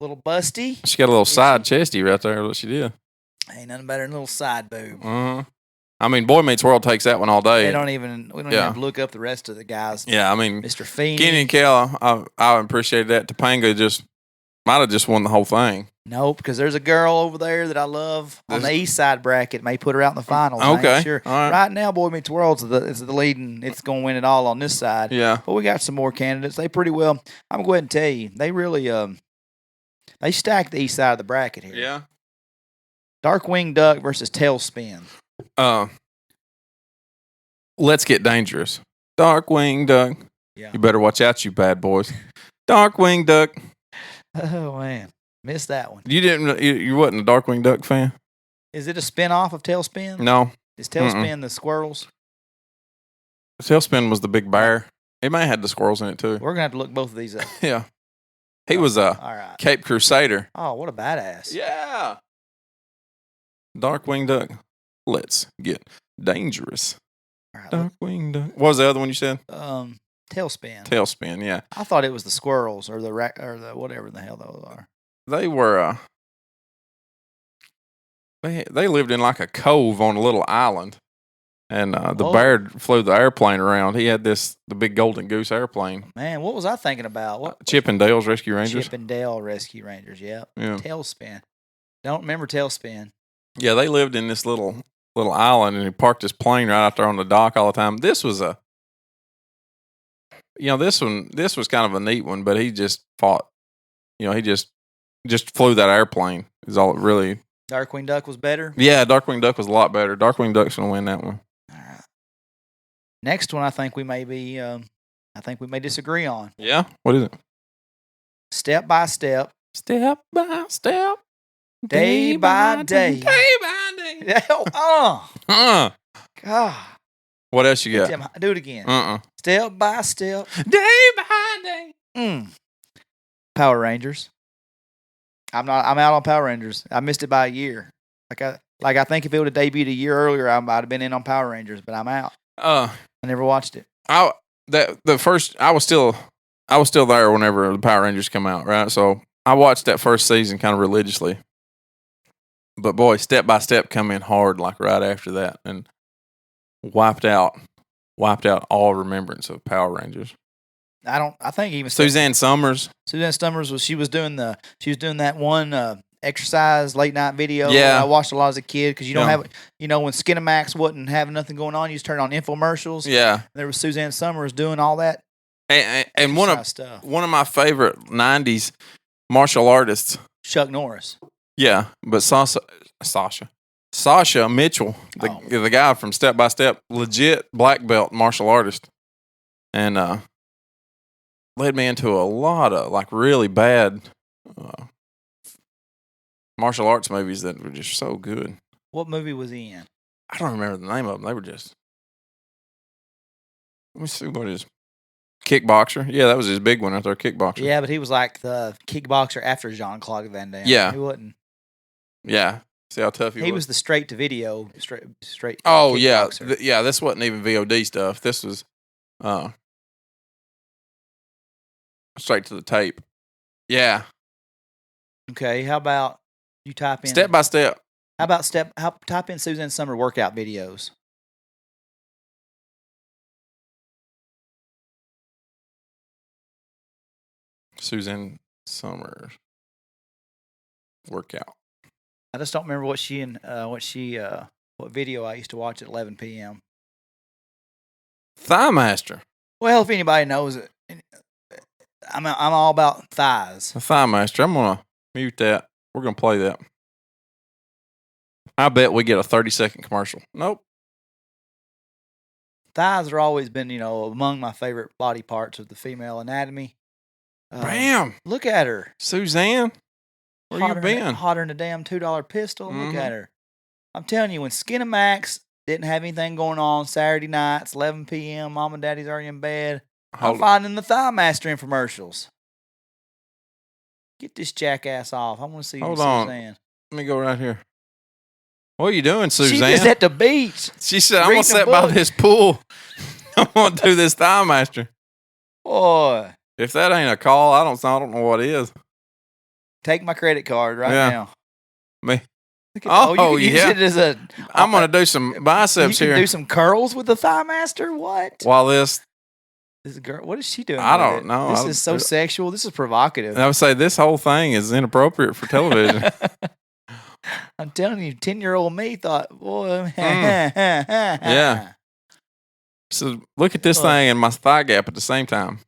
A little busty. She got a little side chesty right there. What she did. Ain't nothing better than a little side boob. I mean, Boy Meets World takes that one all day. We don't even have to look up the rest of the guys. Yeah, I mean, Mr. Feeney. Kenny and Kel, I appreciate that. Topanga might have just won the whole thing. Nope, because there's a girl over there that I love on the east side bracket. May put her out in the finals. Okay, sure. All right now, Boy Meets World is the leading. It's going to win it all on this side. Yeah, but we got some more candidates. They pretty well. I'm going to go ahead and tell you, they really They stacked the east side of the bracket here. Yeah. Darkwing Duck versus Tailspin. Let's get dangerous. Darkwing Duck. Yeah. You better watch out, you bad boys. Darkwing Duck. Oh man, missed that one. You wasn't a Darkwing Duck fan? Is it a spinoff of Tailspin? No. Is Tailspin the squirrels? Tailspin was the big bear. It may have had the squirrels in it too. We're gonna have to look both of these up. Yeah. He was a All right. Cape Crusader. Oh, what a badass. Yeah. Darkwing Duck. Let's get dangerous. All right, Darkwing Duck. What was the other one you said? Tailspin. Tailspin, yeah. I thought it was the squirrels or the whatever the hell those are. They were they lived in like a cove on a little island. And the bear flew the airplane around. He had the big golden goose airplane. Man, what was I thinking about? What Chip and Dale's Rescue Rangers. Chip and Dale Rescue Rangers, yep. Yeah. Tailspin. Don't remember Tailspin. Yeah, they lived in this little island, and he parked his plane right out there on the dock all the time. This was this was kind of a neat one, but he just fought. He just flew that airplane. Is all it really. Darkwing Duck was better? Yeah, Darkwing Duck was a lot better. Darkwing Duck's going to win that one. All right. Next one, I think we may disagree on. Yeah? What is it? Step by step. Step by step. Day by day. Day by day. God. What else you got? Do it again. Step by step. Day by day. Power Rangers. I'm out on Power Rangers. I missed it by a year. I think if it would have debuted a year earlier, I might have been in on Power Rangers, but I'm out. I never watched it. I was still there whenever the Power Rangers come out, right? So I watched that first season kind of religiously. But boy, Step by Step come in hard like right after that and wiped out all remembrance of Power Rangers. I think even Suzanne Summers. Suzanne Summers she was doing that one exercise late night video. Yeah, I watched a lot as a kid because you don't have when Skinamax wasn't having nothing going on, you just turn on infomercials. Yeah, there was Suzanne Summers doing all that. And one of my favorite 90s martial artists, Chuck Norris. Yeah, but Sasha Mitchell, the guy from Step by Step, legit black belt martial artist, and led me into a lot of like really bad martial arts movies that were just so good. What movie was he in? I don't remember the name of them. They were just. Let me see what it is. Kickboxer. Yeah, that was his big one out there, Kickboxer. Yeah, but he was like the kickboxer after Jean-Claude Van Damme. Yeah. He wasn't. Yeah. See how tough he was? He was the straight to video. Straight Oh, yeah. kickboxer. This wasn't even VOD stuff. This was straight to the tape. Yeah. Okay, how about you type in Step by Step. How about type in Suzanne Summer workout videos? Suzanne Summers workout. I just don't remember what video I used to watch at 11 p.m. Thigh Master. Well, if anybody knows it, I'm all about thighs. The Thigh Master. I'm gonna mute that. We're gonna play that. I bet we get a 30-second commercial. Nope. Thighs have always been, among my favorite body parts of the female anatomy. Bam! Look at her, Suzanne. Where you been? Hotter than a damn $2 pistol. Mm-hmm. Look at her. I'm telling you, when Skinamax didn't have anything going on Saturday nights, 11 p.m., Mom and Daddy's already in bed. I'm finding the Thigh Master infomercials. Get this jackass off. I want to see Hold Suzanne. On. Let me go right here. What are you doing, Suzanne? She's at the beach. She said, I'm going to sit by this pool. I'm going to do this Thigh Master. Boy. If that ain't a call, I don't know what is. Take my credit card now. Me? You can use it as I'm going to do some biceps here. You can do some curls with the Thigh Master? What? While this girl, what is she doing? I don't know. This is so sexual. This is provocative. I would say this whole thing is inappropriate for television. I'm telling you, 10-year-old me thought, boy. Yeah. So look at this thing and my thigh gap at the same time.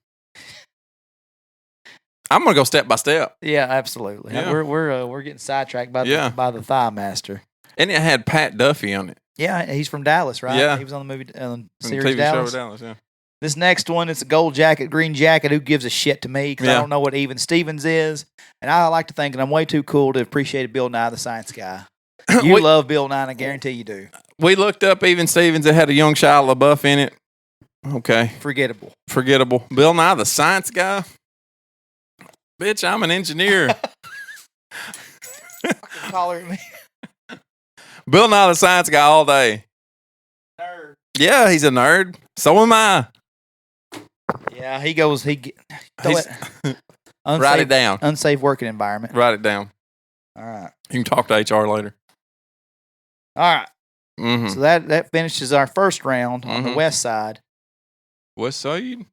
I'm gonna go step by step. Yeah, absolutely. Yeah. We're getting sidetracked by the Thigh Master. And it had Pat Duffy on it. Yeah, he's from Dallas, right? Yeah. He was on the movie From the series TV Dallas. show Dallas, yeah. This next one, it's a gold jacket, green jacket. Who gives a shit to me? Because I don't know what Even Stevens is. And I like to think that I'm way too cool to appreciate Bill Nye the Science Guy. You love Bill Nye, and I guarantee you do. We looked up Even Stevens. It had a young Shia LaBeouf in it. Okay. Forgettable. Bill Nye the Science Guy? Bitch, I'm an engineer. Holler at me. Bill Nye the Science Guy all day. Nerd. Yeah, he's a nerd. So am I. Yeah, he goes. Write it down. Unsafe working environment. Write it down. All right. You can talk to HR later. All right. Mm-hmm. So that finishes our first round on the west side. West side?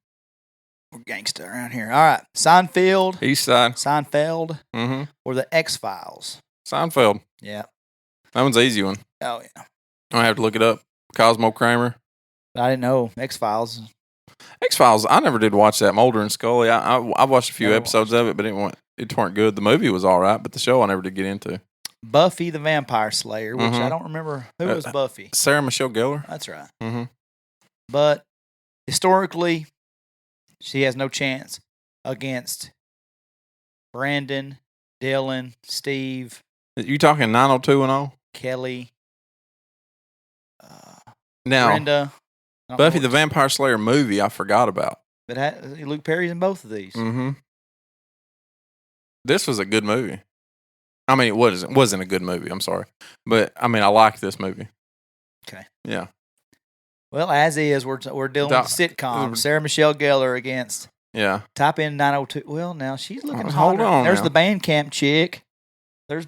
We're gangsta around here. All right. Seinfeld. East side. Seinfeld. Mm-hmm. Or the X-Files. Seinfeld. Yeah. That one's an easy one. Oh, yeah. I don't have to look it up. Cosmo Kramer. I didn't know. X-Files. X-Files, I never did watch that. Mulder and Scully. I watched a few episodes of it, but it weren't good. The movie was all right, but the show I never did get into. Buffy the Vampire Slayer, which I don't remember. Who was Buffy? Sarah Michelle Gellar. That's right. Mm-hmm. But historically, she has no chance against Brandon, Dylan, Steve. You talking 90210? Kelly. Now, Brenda. Buffy the Vampire Slayer movie, I forgot about. But Luke Perry's in both of these. Mm-hmm. This was a good movie. I mean, it wasn't a good movie. I'm sorry. But, I mean, I liked this movie. Okay. Yeah. Well, as is, we're dealing with sitcom. Sarah Michelle Gellar against. Yeah. Type in 902. Well, now she's looking hot. Hold on. There's now. the Bandcamp chick. There's,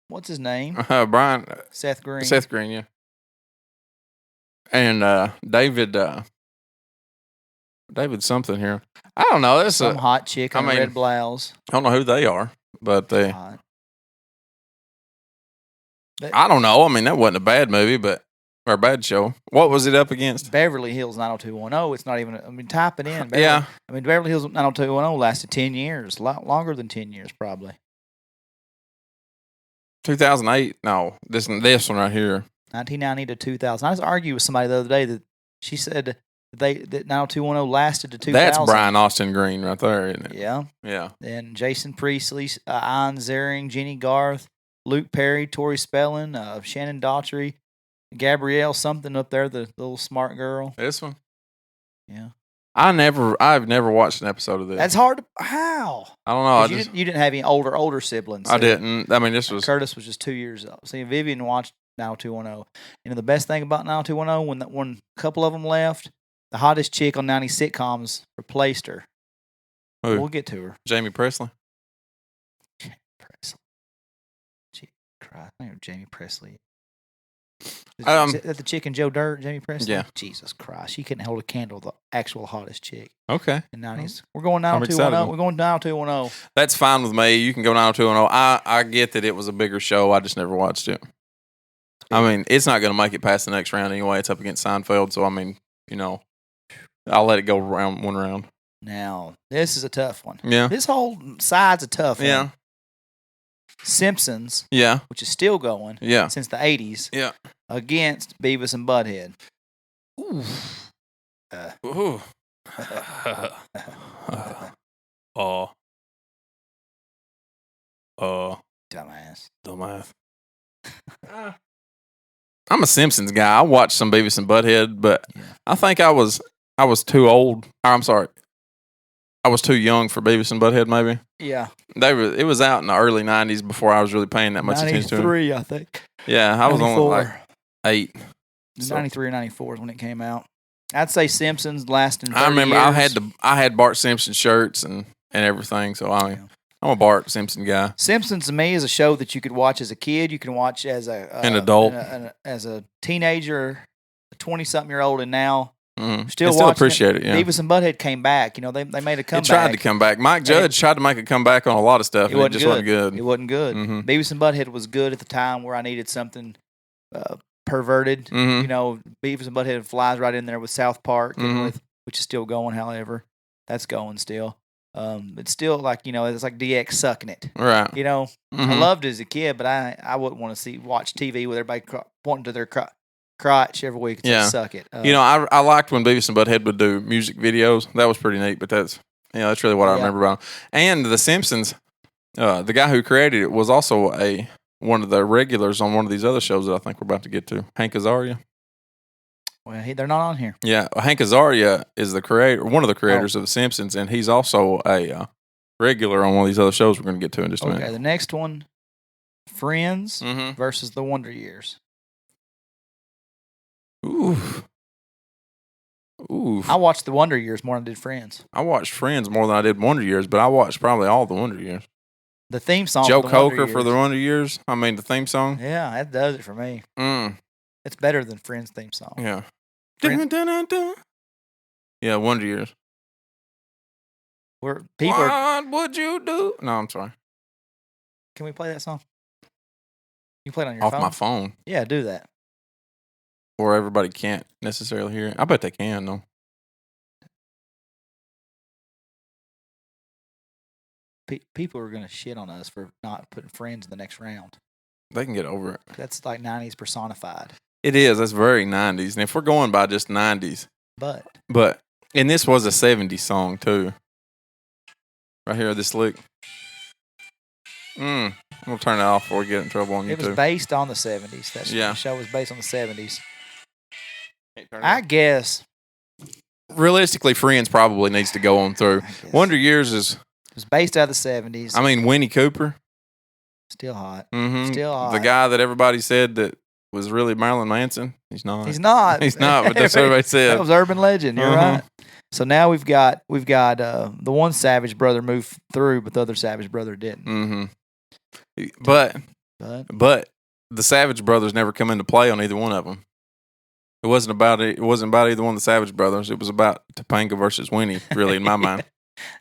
what's his name? Brian. Seth Green. Seth Green, yeah. And David something here. I don't know. That's some hot chick in a red blouse. I don't know who they are, but they. Hot. I don't know. I mean, that wasn't a bad movie, or a bad show. What was it up against? Beverly Hills 90210. It's not even. I mean, type it in. Yeah. I mean, Beverly Hills 90210 lasted 10 years, a lot longer than 10 years, probably. 2008. No, this one right here. 1990 to 2000. I was arguing with somebody the other day that she said that 90210 lasted to 2000. That's Brian Austin Green right there, isn't it? Yeah. Yeah. And Jason Priestley, Ian Ziering, Jenny Garth, Luke Perry, Tori Spelling, Shannon Daughtry, Gabrielle something up there, the little smart girl. This one? Yeah. I've never watched an episode of this. That's hard to, how? I don't know. You didn't have any older siblings. I didn't. I mean, this was. Curtis was just 2 years old. See, Vivian watched 90210. You know, the best thing about 90210, when a couple of them left, the hottest chick on 90 sitcoms replaced her. Who? We'll get to her. Jamie Presley. Jamie Presley. Gee, Christ, I know Jamie Presley. Is that the chick in Joe Dirt, Jamie Presley? Yeah. Jesus Christ, she couldn't hold a candle to the actual hottest chick. Okay. In 90s. We're going 90210. We're going 90210. That's fine with me. You can go 90210. I get that it was a bigger show. I just never watched it. I mean, it's not going to make it past the next round anyway. It's up against Seinfeld. So, I mean, I'll let it go one round. Now, this is a tough one. Yeah. This whole side's a tough one. Yeah. Simpsons. Yeah. Which is still going. Yeah. Since the 80s. Yeah. Against Beavis and Butthead. Ooh. Ooh. Dumbass. I'm a Simpsons guy. I watched some Beavis and Butthead, but I think I was too old. I'm sorry. I was too young for Beavis and Butthead, maybe. Yeah. It was out in the early 90s before I was really paying that much attention to it. 93, I think. Yeah, I was only like 8. 93 or 94 is when it came out. I'd say Simpsons lasting 30 I remember years. I had Bart Simpson shirts and everything, so I'm a Bart Simpson guy. Simpsons to me is a show that you could watch as a kid, you can watch as an adult, as a teenager, a 20-something-year-old, and now still appreciate it. Yeah. Beavis and Butthead came back. You know, they made a comeback. It tried to come back. Mike Judge tried to make a comeback on a lot of stuff, and it just wasn't good. It wasn't good. Mm-hmm. Beavis and Butthead was good at the time where I needed something perverted. Mm-hmm. You know, Beavis and Butthead flies right in there with South Park, mm-hmm. which is still going. However, that's going still. It's still like it's like DX sucking it. Right. I loved it as a kid, but I wouldn't want to watch TV with everybody pointing to their crotch every week and say suck it. I liked when Beavis and Butthead would do music videos. That was pretty neat. But that's really what I remember about them. And The Simpsons. The guy who created it was also one of the regulars on one of these other shows that I think we're about to get to. Hank Azaria. Well, they're not on here. Yeah, Hank Azaria is one of the creators of The Simpsons, and he's also a regular on one of these other shows we're going to get to in just a minute. Okay, the next one, Friends versus The Wonder Years. Ooh. I watched The Wonder Years more than I did Friends. I watched Friends more than I did Wonder Years, but I watched probably all the Wonder Years. The theme song. Joe Cocker for The Wonder Years. I mean, the theme song. Yeah, that does it for me. It's better than Friends' theme song. Yeah. Yeah, Wonder Years. What would you do? No, I'm sorry. Can we play that song? You play it on your phone? Off my phone. Yeah, do that. Or everybody can't necessarily hear it. I bet they can, though. People are going to shit on us for not putting Friends in the next round. They can get over it. That's like 90s personified. It is. That's very 90s. And if we're going by just 90s. But, and this was a 70s song, too. Right here, this lick. I'm going to turn it off before we get in trouble on YouTube. It was based on the 70s. The show was based on the 70s. I guess. Realistically, Friends probably needs to go on through. Wonder Years It was based out of the 70s. I mean, Winnie Cooper. Still hot. Still hot. The guy that everybody said that was really Marilyn Manson. He's not. He's not. He's not, but that's what everybody said. That was urban legend. You're right. So now we've got the one Savage brother moved through, but the other Savage brother didn't. But the Savage brothers never come into play on either one of them. It wasn't about either one of the Savage brothers. It was about Topanga versus Winnie, really, in my mind.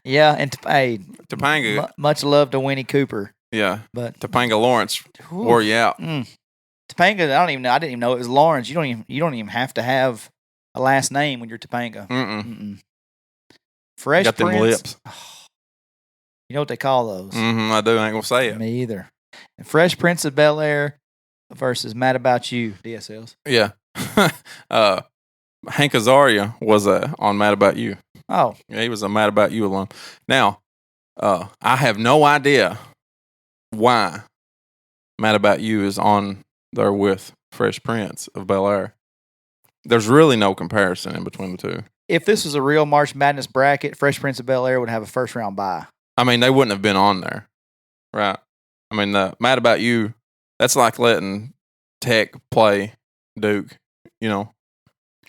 Yeah, and Topanga. Much love to Winnie Cooper. Yeah, but Topanga Lawrence wore you out. Topanga, I didn't even know it was Lawrence. You don't even have to have a last name when you're Topanga. Fresh got Prince. Them lips. You know what they call those? I do. I ain't gonna say it. Me either. And Fresh Prince of Bel-Air versus Mad About You. DSLs. Yeah. Hank Azaria was on Mad About You. Oh, yeah, he was a Mad About You alum. Now, I have no idea why Mad About You is on there with Fresh Prince of Bel-Air. There's really no comparison in between the two. If this was a real March Madness bracket, Fresh Prince of Bel-Air would have a first round bye. I mean, they wouldn't have been on there, right? I mean, the Mad About You, that's like letting Tech play Duke.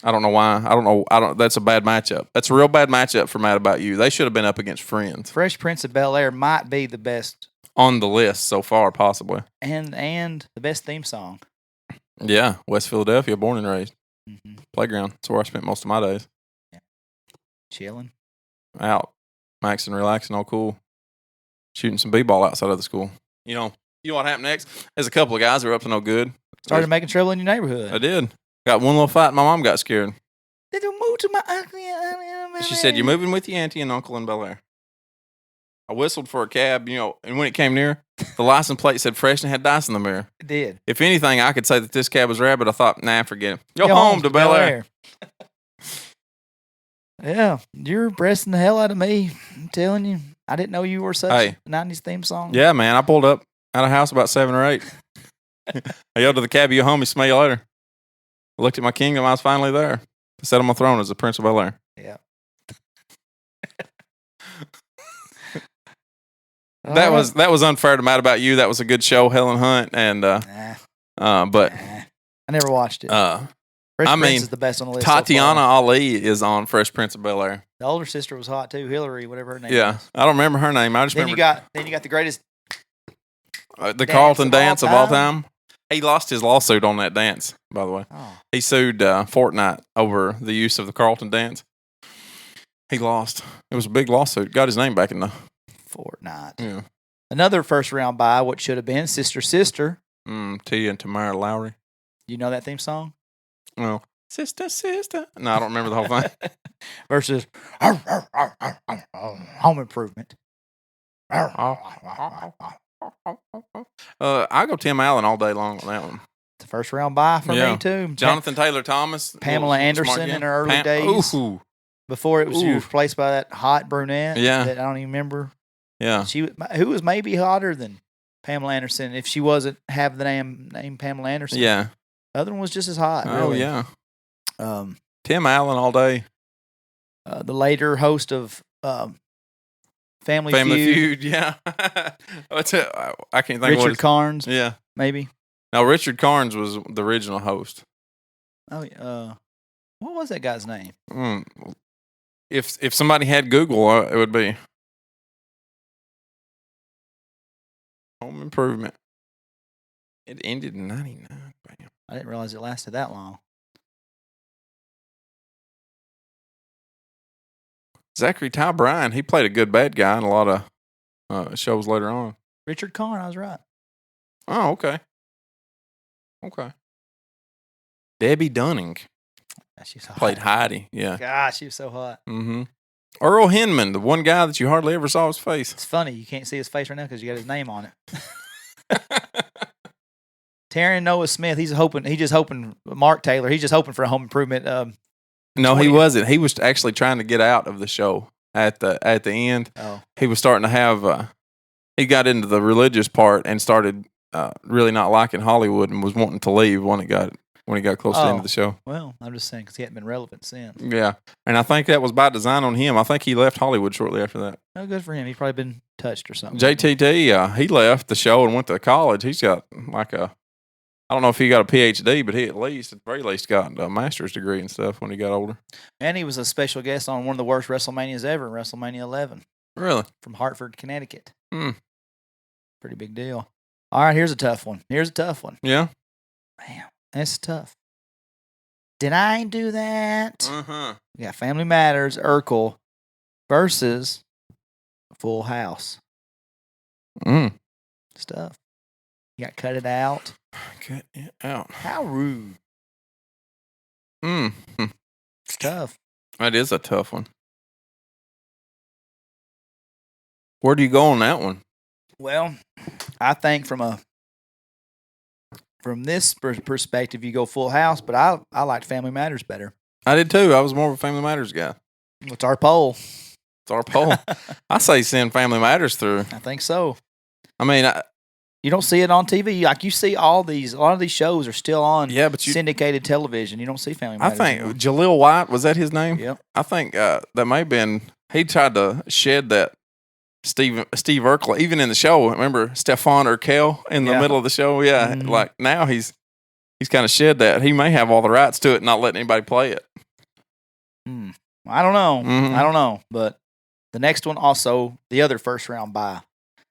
I don't know why. That's a bad matchup. That's a real bad matchup for Mad About You. They should have been up against Friends. Fresh Prince of Bel-Air might be the best on the list so far, possibly, and the best theme song. Yeah, West Philadelphia, born and raised. Playground. That's where I spent most of my days. Yeah. Chilling. Out. Maxing, relaxing, all cool. Shooting some b-ball outside of the school. You know what happened next? There's a couple of guys that were up to no good. Started making trouble in your neighborhood. I did. Got one little fight and my mom got scared. Did you move to my uncle? She said, "You're moving with your auntie and uncle in Bel-Air." I whistled for a cab, and when it came near, the license plate said fresh and had dice in the mirror. It did. If anything, I could say that this cab was rare, but I thought, nah, forget it. Go home to Bel-Air. Yeah, you're impressing the hell out of me. I'm telling you. I didn't know you were such a 90s theme song. Yeah, man. I pulled up out of house about 7 or 8. I yelled to the cab, "You home, smell you later." I looked at my kingdom. I was finally there. I sat on my throne as the Prince of Bel-Air. Yeah. That was unfair to Mad About You. That was a good show, Helen Hunt, and but I never watched it. Fresh Prince is the best on the list. Tatiana Ali is on Fresh Prince of Bel-Air. The older sister was hot too, Hillary, whatever her name. Yeah, was. I don't remember her name. I just remember. You got the greatest. The Carlton dance of all time. He lost his lawsuit on that dance, by the way. Oh. He sued Fortnite over the use of the Carlton dance. He lost. It was a big lawsuit. Got his name back in the Fortnite. Yeah. Another first round bye, what should have been Sister Sister. Tia and Tamara Lowry. You know that theme song? Well, Sister, sister. No, I don't remember the whole thing. Versus Home Improvement. I go Tim Allen all day long on that one. The first round bye for me too. Jonathan Taylor Thomas, Pamela Anderson in her early days. Ooh. Before she was replaced by that hot brunette. Yeah. That I don't even remember. Yeah. Who was maybe hotter than Pamela Anderson if she wasn't have the name Pamela Anderson. Yeah. The other one was just as hot. Oh really. yeah. Tim Allen all day. The later host of Family Feud. Yeah. What's it? I can't think. Richard Carnes. Yeah. Maybe. No, Richard Carnes was the original host. Oh, what was that guy's name? If somebody had Google, it would be Home Improvement. It ended in 99. Bam. I didn't realize it lasted that long. Zachary Ty Bryan, he played a good bad guy in a lot of shows later on. Richard Karn, I was right. Oh, okay. Okay. Debbie Dunning She's played Heidi. Yeah. Gosh, she was so hot. Mm-hmm. Earl Hinman, the one guy that you hardly ever saw his face. It's funny you can't see his face right now because you got his name on it. Taryn Noah Smith, he's just hoping. Mark Taylor, he's just hoping for a Home Improvement. No, he wasn't. He was actually trying to get out of the show at the end. Oh, he was starting to have. He got into the religious part and started really not liking Hollywood and was wanting to leave when he got close to the end of the show. Well, I'm just saying because he hadn't been relevant since. Yeah, and I think that was by design on him. I think he left Hollywood shortly after that. Oh, good for him. He's probably been touched or something. JTT, he left the show and went to college. He's got I don't know if he got a PhD, but he at the very least got a master's degree and stuff when he got older. And he was a special guest on one of the worst WrestleManias ever, WrestleMania 11. Really? From Hartford, Connecticut. Pretty big deal. All right, here's a tough one. Yeah. Man, that's tough. Did I do that? Uh-huh. We got Family Matters, Urkel versus Full House. Stuff. You got cut it out. Cut it out. How rude. It's tough. That is a tough one. Where do you go on that one? Well, I think from this perspective, you go Full House, but I liked Family Matters better. I did too. I was more of a Family Matters guy. What's our poll? It's our poll. I say send Family Matters through. I think so. I mean, you don't see it on TV. Like you see a lot of these shows are still on syndicated television. You don't see Family Matters. I think Jaleel White, was that his name? Yep. I think that may have been, he tried to shed that Steve Urkel, even in the show. Remember Stefan Urkel in the middle of the show? Yeah. Mm-hmm. Like now he's kind of shed that. He may have all the rights to it and not letting anybody play it. I don't know. Mm-hmm. I don't know. But the next one also, the other first round bye.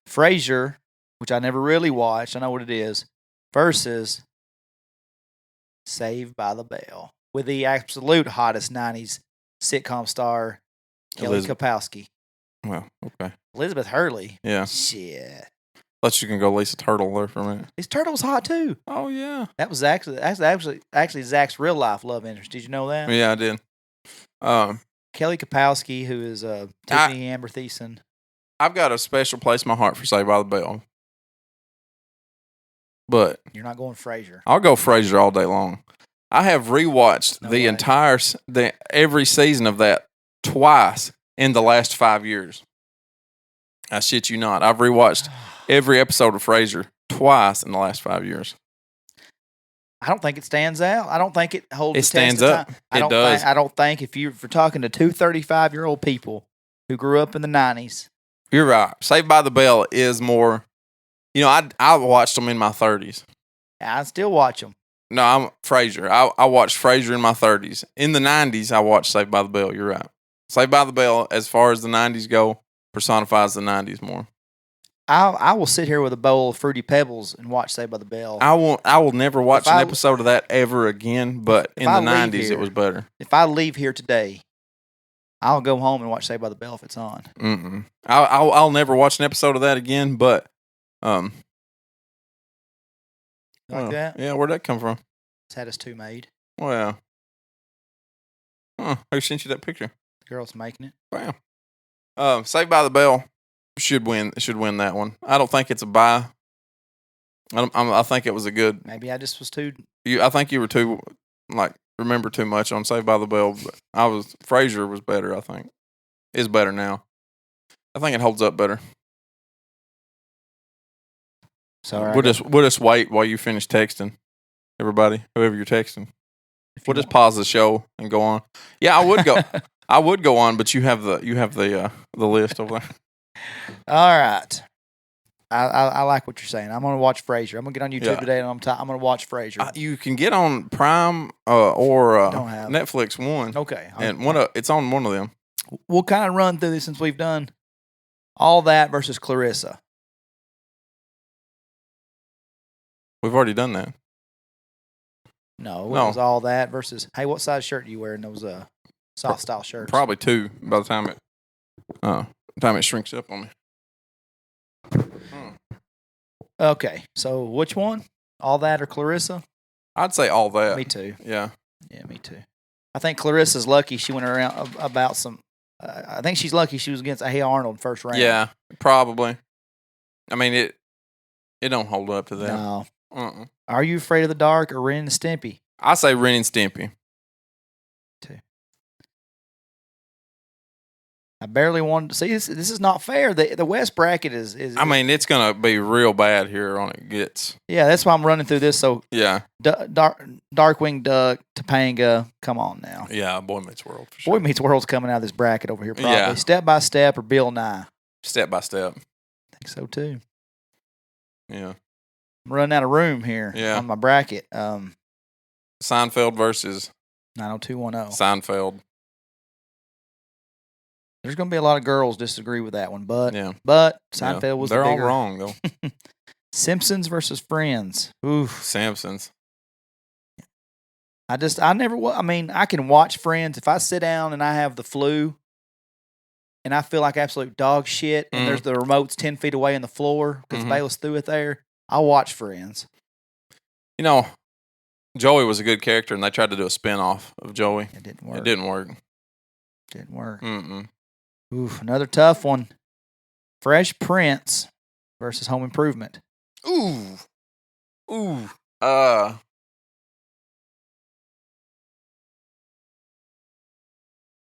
Frasier, which I never really watched. I know what it is. Versus Saved by the Bell with the absolute hottest 90s sitcom star, Kelly Kapowski. Well, okay. Elizabeth Hurley. Yeah. Shit. Thought you can go Lisa Turtle there for a minute. Lisa Turtle was hot too. Oh yeah. That was actually Zach's real life love interest. Did you know that? Yeah, I did. Kelly Kapowski, who is Tiffany Amber Thiessen. I've got a special place in my heart for Saved by the Bell. But you're not going Frasier. I'll go Frasier all day long. I have rewatched every season of that twice in the last 5 years. I shit you not. I've rewatched every episode of Frasier twice in the last 5 years. I don't think it stands out. I don't think it holds. It stands up. It does. I don't think if you're talking to two 35-year-old people who grew up in the 90s. You're right. Saved by the Bell is more. You know, I watched them in my 30s. I still watch them. No, I'm Frasier. I watched Frasier in my 30s. In the 90s, I watched Saved by the Bell. You're right. Saved by the Bell, as far as the 90s go, personifies the 90s more. I will sit here with a bowl of Fruity Pebbles and watch Saved by the Bell. I will never watch an episode of that ever again, but in the 90s, it was better. If I leave here today, I'll go home and watch Saved by the Bell if it's on. I'll never watch an episode of that again, but like that? Yeah, where'd that come from? It's had us two made. Well, Who sent you that picture? The girl's making it. Wow. Saved by the Bell should win. Should win that one. I don't think it's a buy. I think it was a good. Maybe I just was too. I think you were too remember too much on Saved by the Bell. But Frasier was better. I think is better now. I think it holds up better. Sorry, we'll just wait while you finish texting. Everybody, whoever you're texting, we'll just pause the show and go on. Yeah, I would go. I would go on, but you have the list over there. All right. I like what you're saying. I'm gonna watch Frasier. I'm gonna get on YouTube today, and I'm gonna watch Frasier. You can get on Prime or Don't have Netflix One. Okay, and it's on one of them. We'll kind of run through this since we've done All That versus Clarissa. We've already done that. No, it was All That versus. Hey, what size shirt do you wear in those soft style shirts? Probably 2 by the time it shrinks up on me. Okay, so which one? All That or Clarissa? I'd say All That. Me too. Yeah. Yeah, me too. I think Clarissa's lucky she went around about some. I think she's lucky she was against Hey Arnold first round. Yeah, probably. I mean, it don't hold up to that. No. Are You Afraid of the Dark or Ren and Stimpy? I say Ren and Stimpy. Too. I barely wanted to see this. This is not fair. The West bracket is. I mean, it's gonna be real bad here on it gets. Yeah, that's why I'm running through this. So yeah, Darkwing Duck, Topanga. Come on now. Yeah, Boy Meets World. For sure. Boy Meets World's coming out of this bracket over here. Probably Yeah. Step by Step or Bill Nye. Step by Step. I think so too. Yeah. I'm running out of room here on my bracket. Seinfeld versus 90210. Seinfeld. There's going to be a lot of girls disagree with that one, but Seinfeld was they're the bigger. all wrong though. Simpsons versus Friends. Oof. Simpsons. I can watch Friends if I sit down and I have the flu and I feel like absolute dog shit and there's the remote's 10 feet away on the floor because Bayless threw it there. I'll watch Friends. You know, Joey was a good character and they tried to do a spinoff of Joey. It didn't work. Didn't work. Oof, another tough one. Fresh Prince versus Home Improvement. Ooh.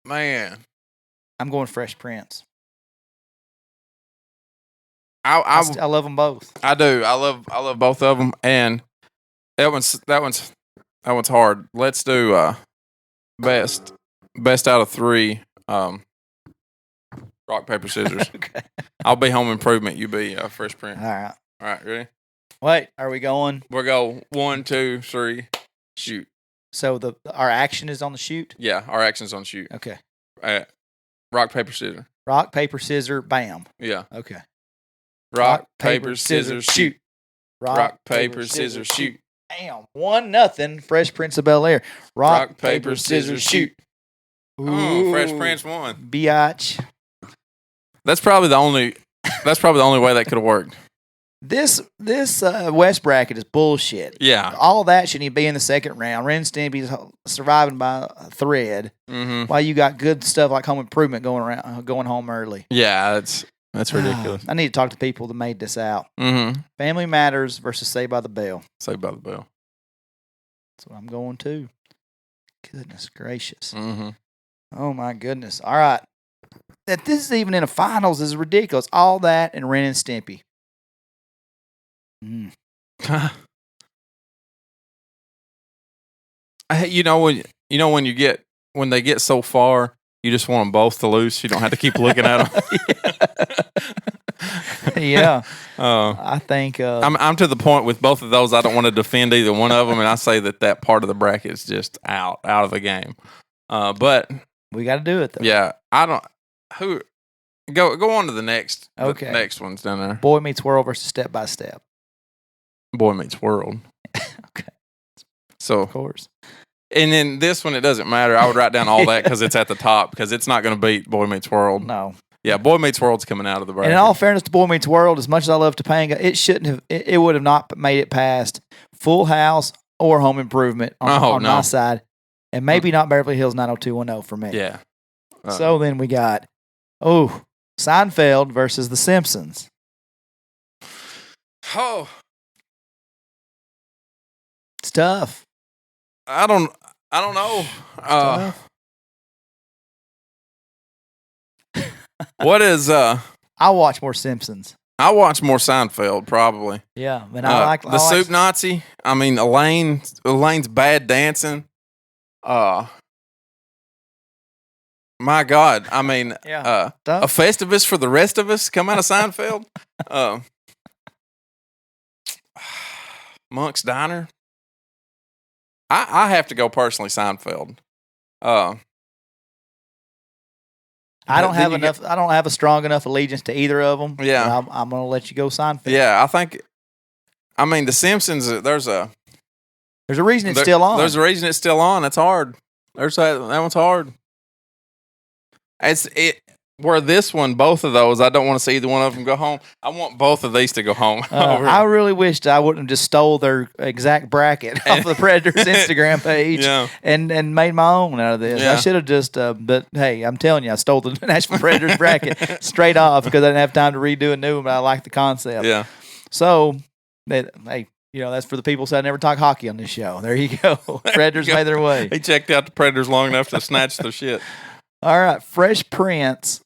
Man. I'm going Fresh Prince. I love them both. I do. I love both of them, and that one's hard. Let's do best out of 3. Rock, paper, scissors. Okay. I'll be Home Improvement. You be Fresh Prince. All right. Ready? Wait, are we going? We'll go 1, 2, 3, shoot. So our action is on the shoot? Yeah, our action's on shoot. Okay. Rock, paper, scissors. Rock, paper, scissors, bam. Yeah. Okay. Rock, paper, scissors, shoot. Rock, paper, scissors, shoot. Damn. 1-0. Fresh Prince of Bel-Air. Rock, paper, scissors, shoot. Ooh, Fresh Prince won. Biatch. That's probably the only way that could have worked. This West bracket is bullshit. Yeah. All that shouldn't even be in the second round. Ren and Stimpy's surviving by a thread. While you got good stuff like Home Improvement going home early. Yeah, that's ridiculous. I need to talk to people that made this out. Family Matters versus Saved by the Bell. Saved by the Bell. That's what I'm going to. Goodness gracious. Oh my goodness. All right. That this is even in the finals is ridiculous. All That and Ren and Stimpy. When they get so far, you just want them both to lose. You don't have to keep looking at them. Yeah. I think I'm to the point with both of those. I don't want to defend either one of them, and I say that part of the bracket is just out of the game. But we got to do it though. Yeah, I don't. Who go on to the next. Okay. The next one's down there. Boy Meets World versus Step by Step. Boy Meets World. Okay. So of course. And then this one, it doesn't matter. I would write down All That because it's at the top because it's not going to beat Boy Meets World. No. Yeah, Boy Meets World's coming out of the bracket. And in all fairness to Boy Meets World, as much as I love Topanga, it shouldn't have. It would have not made it past Full House or Home Improvement on my side. And maybe not Beverly Hills 90210 for me. Yeah. So then we got, Seinfeld versus The Simpsons. Oh, It's tough. I don't know. Tough. What is I watch more Simpsons. I watch more Seinfeld probably. Yeah, but I like the Soup Nazi. I mean, Elaine's bad dancing. My God. I mean, a Festivus for the rest of us come out of Seinfeld. Monk's Diner. I have to go personally Seinfeld. I don't have enough. I don't have a strong enough allegiance to either of them. Yeah, I'm going to let you go Seinfeld. Yeah, I think. I mean, The Simpsons. There's a reason it's still on. There's a reason it's still on. That's hard. That one's hard. Where this one, both of those, I don't want to see either one of them go home. I want both of these to go home. I really wished I wouldn't have just stole their exact bracket off the Predators Instagram page and made my own out of this. Yeah. I should have just, but hey, I'm telling you, I stole the Nashville Predators bracket straight off because I didn't have time to redo a new one, but I like the concept. Yeah. So, hey, that's for the people who say I never talk hockey on this show. There you go. Predators made their way. He checked out the Predators long enough to snatch their shit. All right, Fresh Prince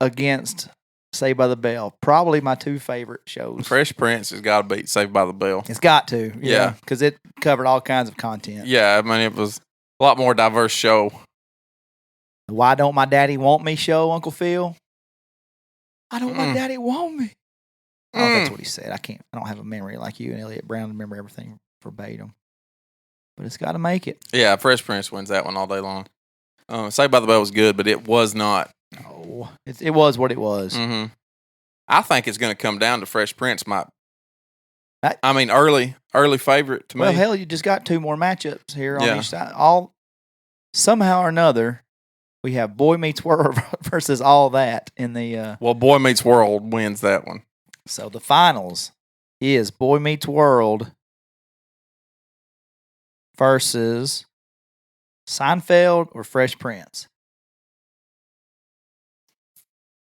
against Saved by the Bell. Probably my two favorite shows. Fresh Prince has got to beat Saved by the Bell. It's got to. Yeah. Because it covered all kinds of content. Yeah, I mean, it was a lot more diverse show. Why Don't My Daddy Want Me show, Uncle Phil? Why don't my daddy want me? Oh, that's what he said. I don't have a memory like you and Elliot Brown to remember everything verbatim. But it's got to make it. Yeah, Fresh Prince wins that one all day long. Saved by the Bell was good, but it was not. Oh, it was what it was. Mm-hmm. I think it's going to come down to Fresh Prince. Early favorite to me. Well, hell, you just got two more matchups here on each side. Somehow or another, we have Boy Meets World versus All That in the. Well, Boy Meets World wins that one. So the finals is Boy Meets World versus Seinfeld or Fresh Prince?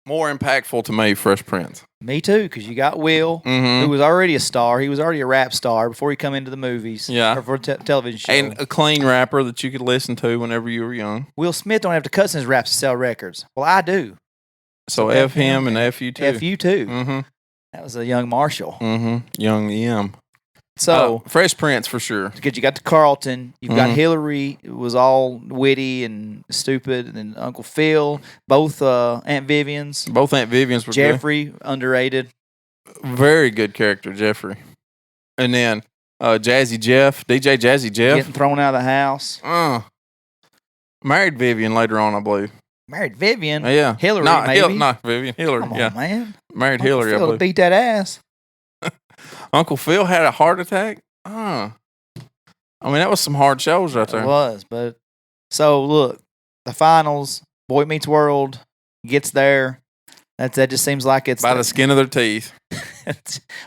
More impactful to me, Fresh Prince. Me too, because you got Will, who was already a star. He was already a rap star before he come into the movies. Yeah. Or for television show. And a clean rapper that you could listen to whenever you were young. Will Smith don't have to cuss in his raps to sell records. Well, I do. So F him and F you too. F you too. Mm-hmm. That was a young Marshall. Mm-hmm. Young M. So Fresh Prince for sure. Because you got the Carlton, you've got Hillary, who was all witty and stupid, and then Uncle Phil, both Aunt Vivian's. Both Aunt Vivian's were Jeffrey, good. Underrated. Very good character, Jeffrey. And then Jazzy Jeff, DJ Jazzy Jeff. Getting thrown out of the house. Married Vivian later on, I believe. Married Vivian? Yeah. Hillary, maybe? Not Vivian. Hillary, Come on, man. Married Uncle Hillary, Phil I believe. beat that ass. Uncle Phil had a heart attack? I mean, that was some hard shows right there. It was, but so look, the finals, Boy Meets World gets there. That just seems like it's by the skin of their teeth.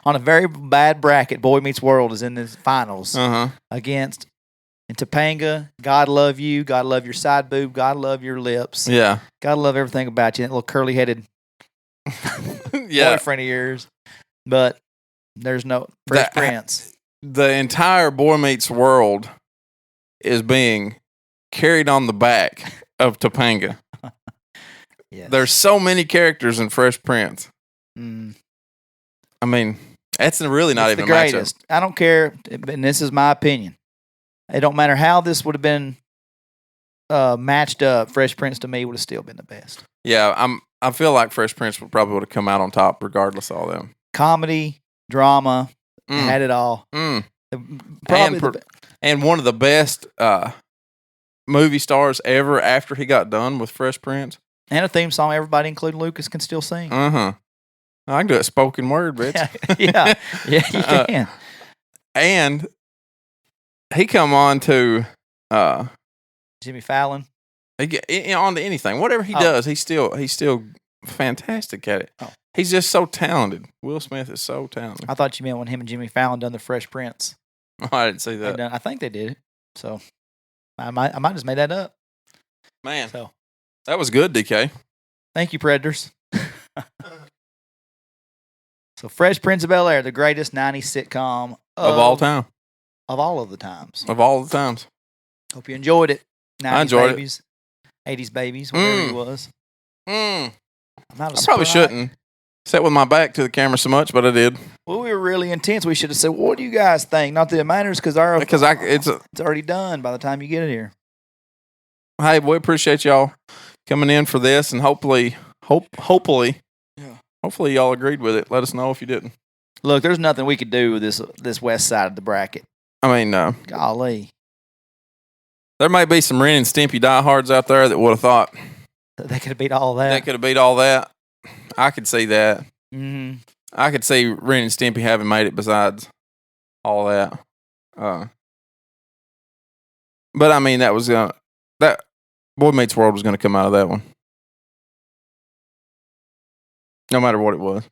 On a very bad bracket, Boy Meets World is in the finals against in Topanga. God love you, God love your side boob, God love your lips. Yeah, God love everything about you. That little curly headed boyfriend of yours, but. There's no Fresh Prince. The entire Boy Meets World is being carried on the back of Topanga. Yes. There's so many characters in Fresh Prince. I mean, that's really not even the greatest. I don't care, and this is my opinion. It don't matter how this would have been matched up. Fresh Prince to me would have still been the best. Yeah, I feel like Fresh Prince would have come out on top regardless of all them. Comedy. Drama, had it all. And one of the best movie stars ever after he got done with Fresh Prince. And a theme song everybody, including Lucas, can still sing. I can do it spoken word, bitch. Yeah, you can. And he come on to Jimmy Fallon. On to anything, whatever he does, he's still fantastic at it. He's just so talented. Will Smith is so talented. I thought you meant when him and Jimmy Fallon done the Fresh Prince. Oh, I didn't see that. I think they did it. So I might just made that up. Man, So that was good, DK. thank you, Predators. So Fresh Prince of Bel-Air, the greatest 90s sitcom Of all time. Of all of the times. Of all the times. Hope you enjoyed it. 90s I enjoyed babies, 80s babies, whatever he was. I I probably shouldn't sit with my back to the camera so much, but I did. Well, we were really intense. We should have said, well, what do you guys think? Not that it matters because it's already done by the time you get it here. Hey, we appreciate y'all coming in for this, and hopefully y'all agreed with it. Let us know if you didn't. Look, there's nothing we could do with this west side of the bracket. I mean, golly. There may be some Ren and Stimpy diehards out there that would have thought they could have beat all that. They could have beat all that. I could see that. Mm-hmm. I could see Ren and Stimpy having made it besides all that. But I mean, that Boy Meets World was gonna come out of that one, no matter what it was.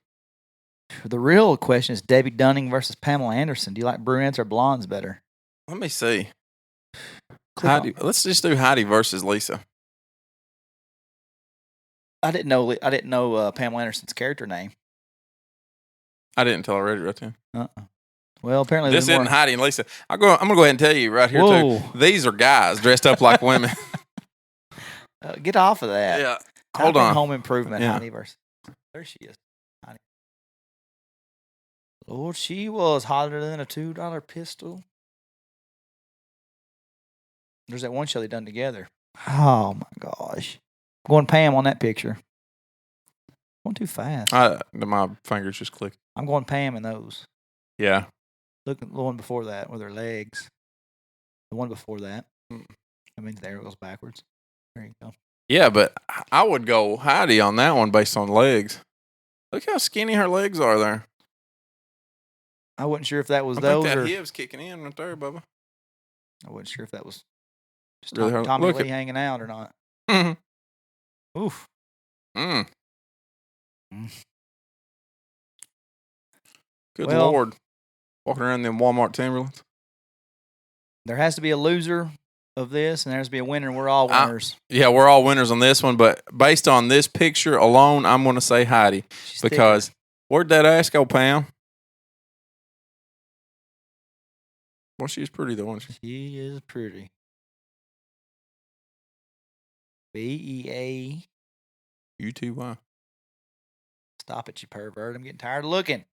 The real question is Debbie Dunning versus Pamela Anderson. Do you like brunettes or blondes better? Let me see. Let's just do Heidi versus Lisa. I didn't know Pamela Anderson's character name. I didn't until I read it right then. Well, apparently this isn't Heidi and Lisa. I'm gonna go ahead and tell you right here too. These are guys dressed up like women. Get off of that. Yeah. Hold on. Home Improvement. Yeah. Heidi versus. There she is. Heidi. Lord, she was hotter than a $2 pistol. There's that one show they done together. Oh my gosh. I'm going Pam on that picture. Going too fast. My fingers just clicked. I'm going Pam in those. Yeah. Look at the one before that with her legs. The one before that. I mean, there it goes backwards. There you go. Yeah, but I would go Heidi on that one based on legs. Look how skinny her legs are there. I wasn't sure if that was I those think that or hip's kicking in right there, Bubba. I wasn't sure if that was just really Tommy Lee hanging out or not. Mm-hmm. Oof. Good Lord. Walking around in them Walmart Timberlands. There has to be a loser of this, and there has to be a winner, and we're all winners. Yeah, we're all winners on this one, but based on this picture alone, I'm going to say Heidi. Because where'd that ass go, Pam? Well, she's pretty, though, isn't she? She is pretty. BEA. UTY. Stop it, you pervert. I'm getting tired of looking.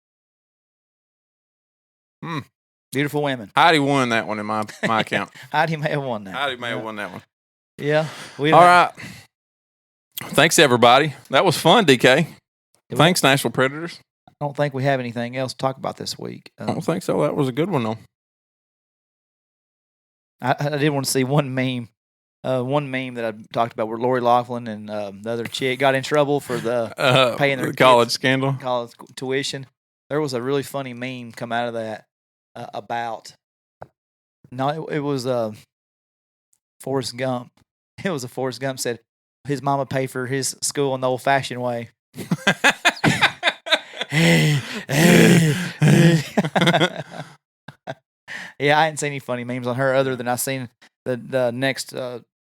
Beautiful women. Heidi won that one in my account. Heidi may have won that. Heidi may have won that one. Yeah. All right. Thanks, everybody. That was fun, DK. Thanks, Nashville Predators. I don't think we have anything else to talk about this week. I don't think so. That was a good one, though. I did want to see one meme. One meme that I talked about where Lori Loughlin and the other chick got in trouble for the paying their college scandal, college tuition. There was a really funny meme come out of that about. No, it was Forrest Gump. It was a Forrest Gump said his mama paid for his school in the old-fashioned way. Yeah, I hadn't seen any funny memes on her other than I seen the next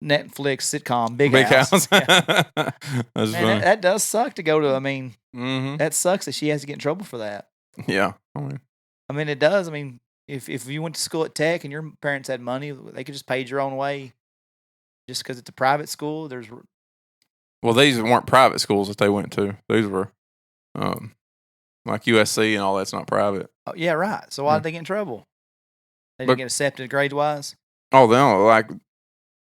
Netflix sitcom, Big House. Yeah. Man, that does suck to go to. I mean, that sucks that she has to get in trouble for that. Yeah. I mean, it does. I mean, if you went to school at Tech and your parents had money, they could just pay your own way just because it's a private school. Well, these weren't private schools that they went to. These were like USC and all that's not private. Oh, yeah, right. So why did they get in trouble? They didn't get accepted grade-wise? Oh, no. Like,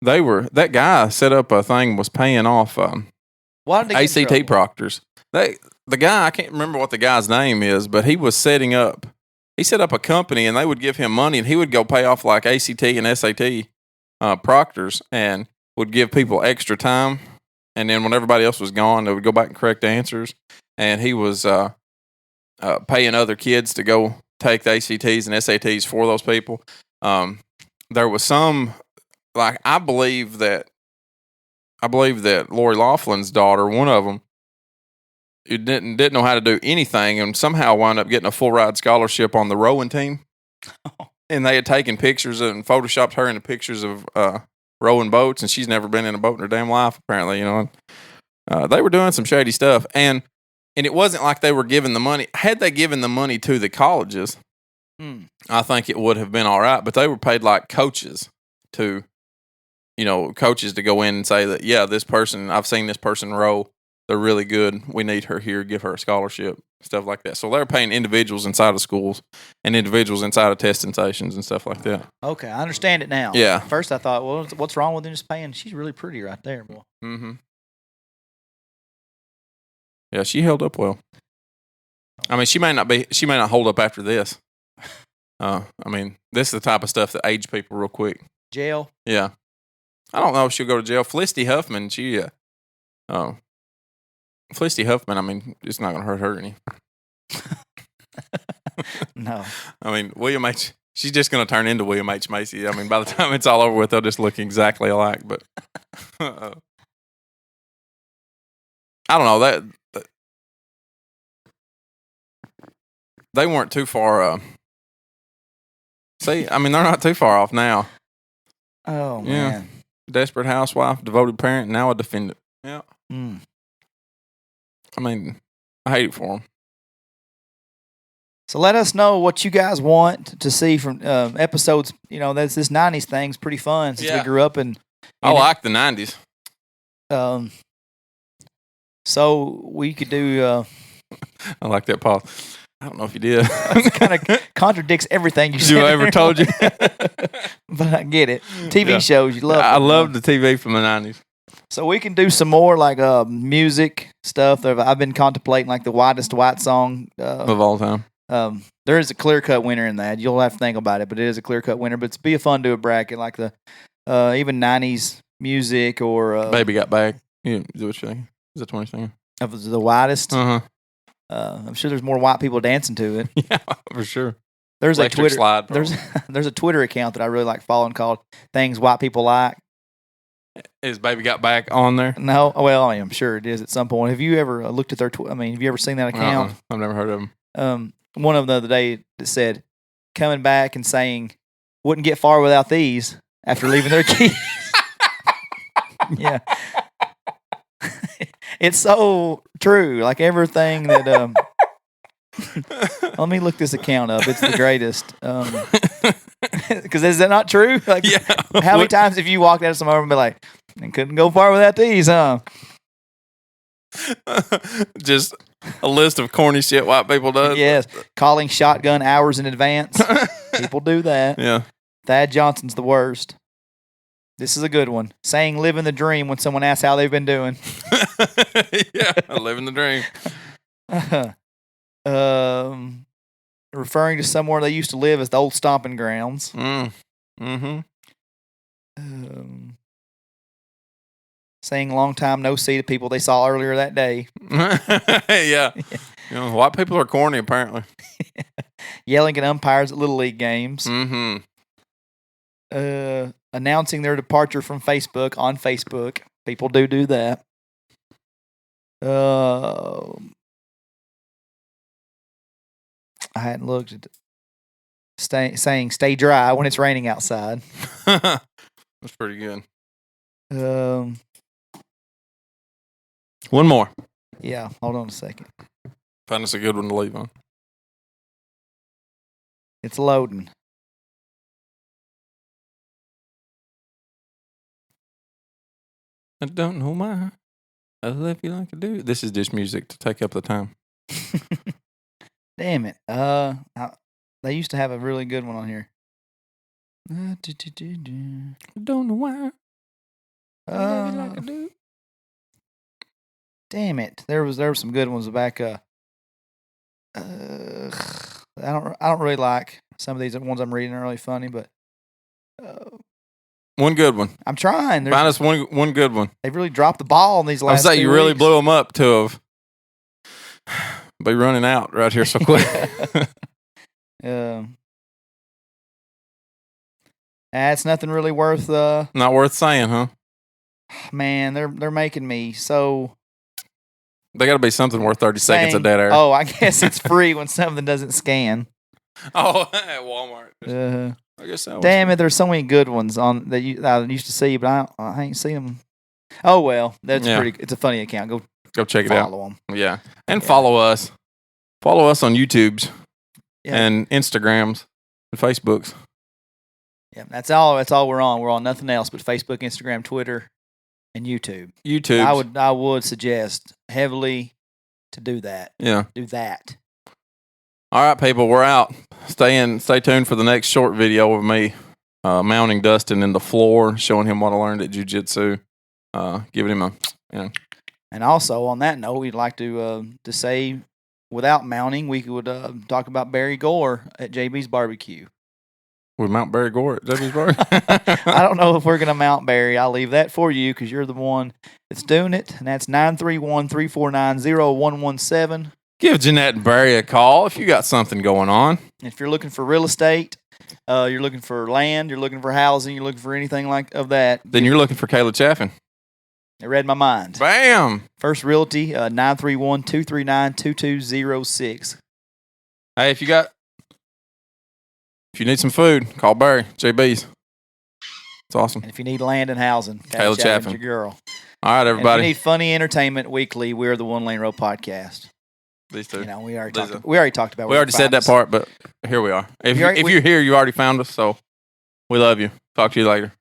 that guy set up a thing, was paying off why did they get ACT proctors. The guy, I can't remember what the guy's name is, but he set up a company and they would give him money and he would go pay off like ACT and SAT proctors and would give people extra time. And then when everybody else was gone, they would go back and correct answers. And he was paying other kids to go take the ACTs and SATs for those people. There was some, like, I believe that Lori Loughlin's daughter, one of them, who didn't know how to do anything and somehow wound up getting a full ride scholarship on the rowing team. And they had taken pictures and photoshopped her into pictures of rowing boats, and she's never been in a boat in her damn life, apparently, you know. They were doing some shady stuff, and it wasn't like they were giving the money. Had they given the money to the colleges, I think it would have been all right, but they were paid like coaches to go in and say that, yeah, this person, I've seen this person row. They're really good. We need her here. Give her a scholarship, stuff like that. So they're paying individuals inside of schools and individuals inside of testing stations and stuff like that. Okay, I understand it now. Yeah. First I thought, well, what's wrong with them just paying? She's really pretty right there, boy. Mm-hmm. Yeah, she held up well. I mean, she may not hold up after this. I mean, this is the type of stuff that age people real quick. Jail? Yeah. I don't know if she'll go to jail. Felicity Huffman, Felicity Huffman, I mean, it's not going to hurt her any. No. I mean, William H., she's just going to turn into William H. Macy. I mean, by the time it's all over with, they'll just look exactly alike. But I don't know. That they weren't too far. See, I mean, they're not too far off now. Oh, man. Desperate housewife, devoted parent, now a defendant. Yeah. I mean, I hate it for them. So let us know what you guys want to see from episodes. You know, this 90s thing's pretty fun since we grew up in I like the 90s. So we could do... I like that pause. I don't know if you did. It kind of contradicts everything you said. I ever told you? But I get it. TV shows, you love I love the TV from the 90s. So we can do some more like music stuff. I've been contemplating like the Whitest White song. Of all time. There is a clear-cut winner in that. You'll have to think about it, but it is a clear-cut winner. But it's be a fun to do a bracket like the even 90s music or... Baby Got Back. Yeah, is what you think? Is that 20 thing? Of the whitest? Uh-huh. I'm sure there's more white people dancing to it. Yeah, for sure. There's Electric a Twitter slide, there's a Twitter account that I really like following called Things White People Like. Is Baby Got Back on there? No, well, I'm sure it is at some point. Have you ever looked at their? Have you ever seen that account? I've never heard of them. One of them the other day that said coming back and saying wouldn't get far without these after leaving their keys. Yeah. It's so true. Like everything that let me look this account up. It's the greatest. Because is that not true? Like, yeah. How many times have you walked out of somewhere and be like, I couldn't go far without these, huh? Just a list of corny shit white people do. Yes. Calling shotgun hours in advance. People do that. Yeah. Thad Johnson's the worst. This is a good one. Saying living the dream when someone asks how they've been doing. Yeah, living the dream. Referring to somewhere they used to live as the old stomping grounds. Mm-hmm. Saying long time no see to people they saw earlier that day. Yeah. You know, white people are corny, apparently. Yelling at umpires at Little League games. Mm-hmm. Announcing their departure from Facebook on Facebook. People do that. I hadn't looked at saying stay dry when it's raining outside. That's pretty good. One more. Yeah, hold on a second. Find us a good one to leave on. It's loading. I don't know why. I love you like I do. This is just music to take up the time. Damn it. They used to have a really good one on here. I don't know why. I love you like I do. Damn it. There was some good ones back. I don't really like some of these ones I'm reading are really funny, but one good one. I'm trying. Find us one good one. They've really dropped the ball in these last. I was you really weeks. blew them up to have be running out right here so quick. It's nothing really worth. Not worth saying, huh? Man, they're making me so. They got to be something worth 30 seconds of dead air. Oh, I guess it's free when something doesn't scan. Oh, at Walmart. I guess that Damn it, there's so many good ones on that I used to see, but I ain't seen them. Oh well, that's pretty. It's a funny account. Go check it out. Follow them. Yeah, and follow us. Follow us on YouTube's and Instagrams and Facebooks. Yeah, that's all. That's all we're on. We're on nothing else but Facebook, Instagram, Twitter, and YouTube. I would suggest heavily to do that. Yeah, do that. All right, people, we're out. Stay tuned for the next short video of me mounting Dustin in the floor, showing him what I learned at jiu-jitsu, giving him And also on that note, we'd like to say, without mounting, we would talk about Barry Gore at JB's barbecue. We mount Barry Gore at JB's barbecue. I don't know if we're going to mount Barry. I'll leave that for you because you're the one that's doing it, and that's 931-349-0117. Give Jeanette and Barry a call if you got something going on. If you're looking for real estate, you're looking for land, you're looking for housing, you're looking for anything of that. Then you're looking for Kayla Chaffin. It read my mind. Bam! First Realty, 931-239-2206. Hey, if you need some food, call Barry, JB's. It's awesome. And if you need land and housing, Kayla Chaffin, your girl. All right, everybody. And if you need funny entertainment weekly, we're the One Lane Road Podcast. These two. We already talked about. We already said that part, but here we are. If you're here, you already found us. So we love you. Talk to you later.